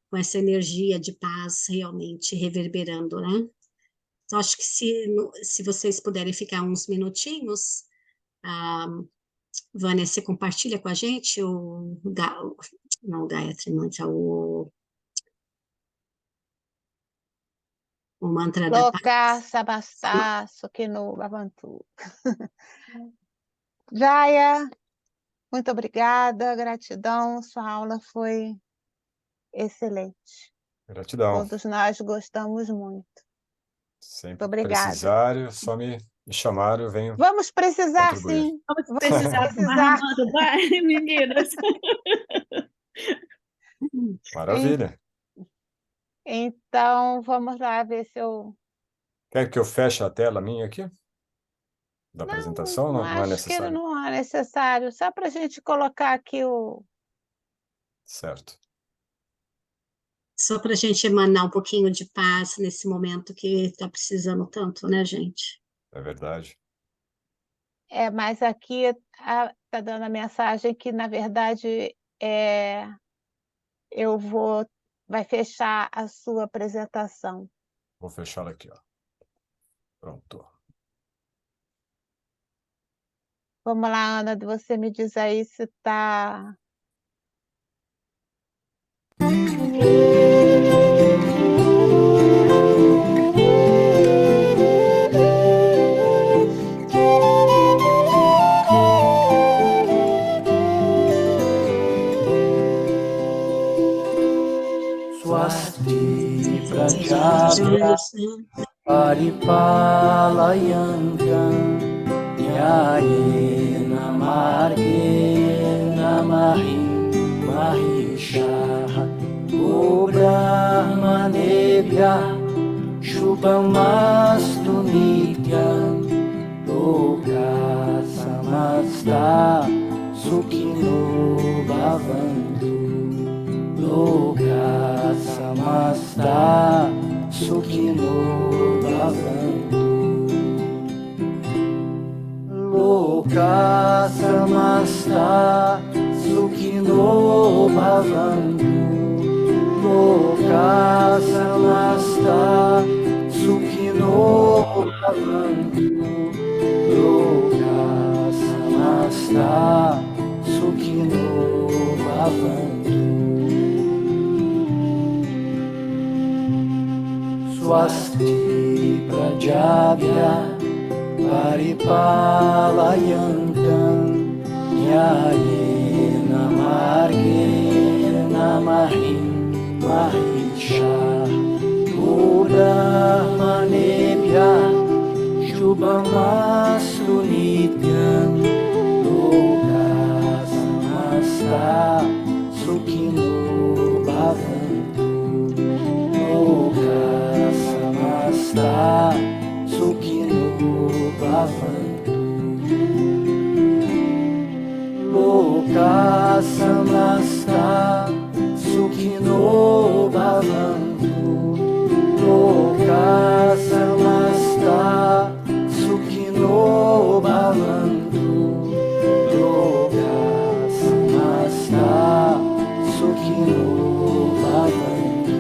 com essa energia de paz realmente reverberando, né? Então, acho que se vocês puderem ficar uns minutinhos, ah, Vânia, você compartilha com a gente não o Gayatri Mantra, o mantra da Loka paz. Samasta Sukhino Bhavantu. Jaya, muito obrigada, gratidão, sua aula foi excelente. Gratidão. Todos nós gostamos muito. Sempre Muito obrigada. precisar, só me chamar, eu venho Vamos precisar, contribuir. sim. Vamos precisar do Armando, vai, meninas. Maravilha. Então, vamos lá ver se eu... Quer que eu feche a tela minha aqui? Da apresentação? Não Não é acho que necessário? não é necessário. Só para a gente colocar aqui o... Certo. Só para a gente emanar um pouquinho de paz nesse momento que está precisando tanto, né, gente? É verdade. Mas aqui está dando a mensagem que, na verdade, vai fechar a sua apresentação. Vou fechar aqui, ó. Pronto. Vamos lá, Ana, você me diz aí se está... Swasti Prajabhya Paripalayantam Nyayena Margena Mahishaha Brahmanebhya Shubhamastu Nityam Loka Samasta Sukhino Bhavantu. Loka samasta sukhino bhavantu. Loka samasta sukhino bhavantu. Loka samasta sukhino bhavantu. Loka samasta sukhino bhavantu. Swasti prajabhya paripalayantam nyayena margena mahisha Buddhamanebhya shubhamastu nityam Loka samasta sukhino bhavantu. Loka samasta sukhino bhavantu. Loka samasta sukhino bhavantu. Loka samasta sukhino bhavantu. Loka samasta sukhino bhavantu.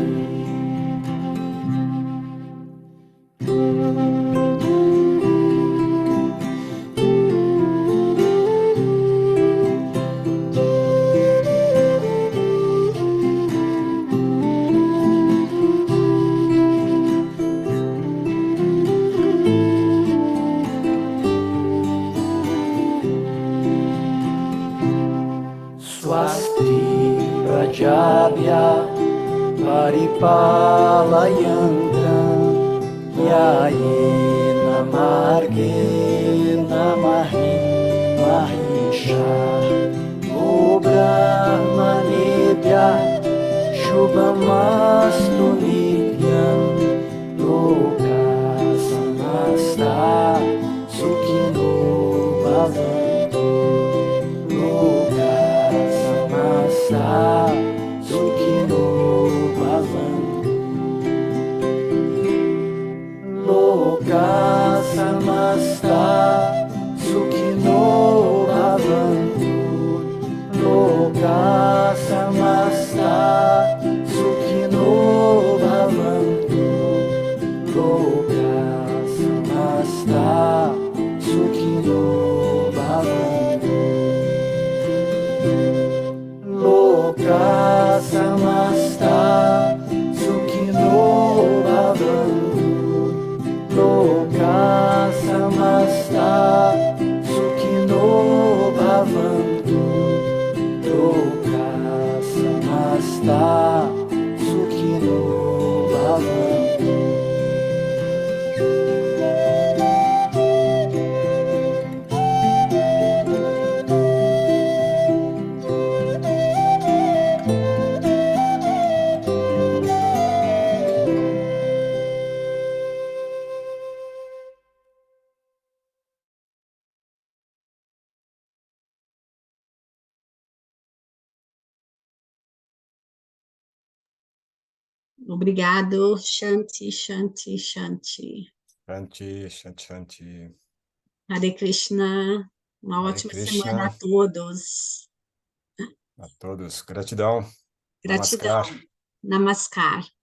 Swasti prajabhya paripalayantam nyayena margena mahisha Brahmanebhya shubhamastu nityam Loka samasta sukhino bhavantu. Loka samasta sukhino bhavantu. Loka samasta sukhino bhavantu. Loka samasta sukhino bhavantu. Loka samasta sukhino bhavantu. Loka samasta sukhino bhavantu. Loka samasta sukhino bhavantu. Loka samasta sukhino bhavantu. Obrigado, Shanti, Shanti, Shanti. Shanti, Shanti, Shanti. Hare Krishna. Uma Hare ótima Krishna. semana a todos. A todos. Gratidão. Gratidão. Namaskar. Namaskar.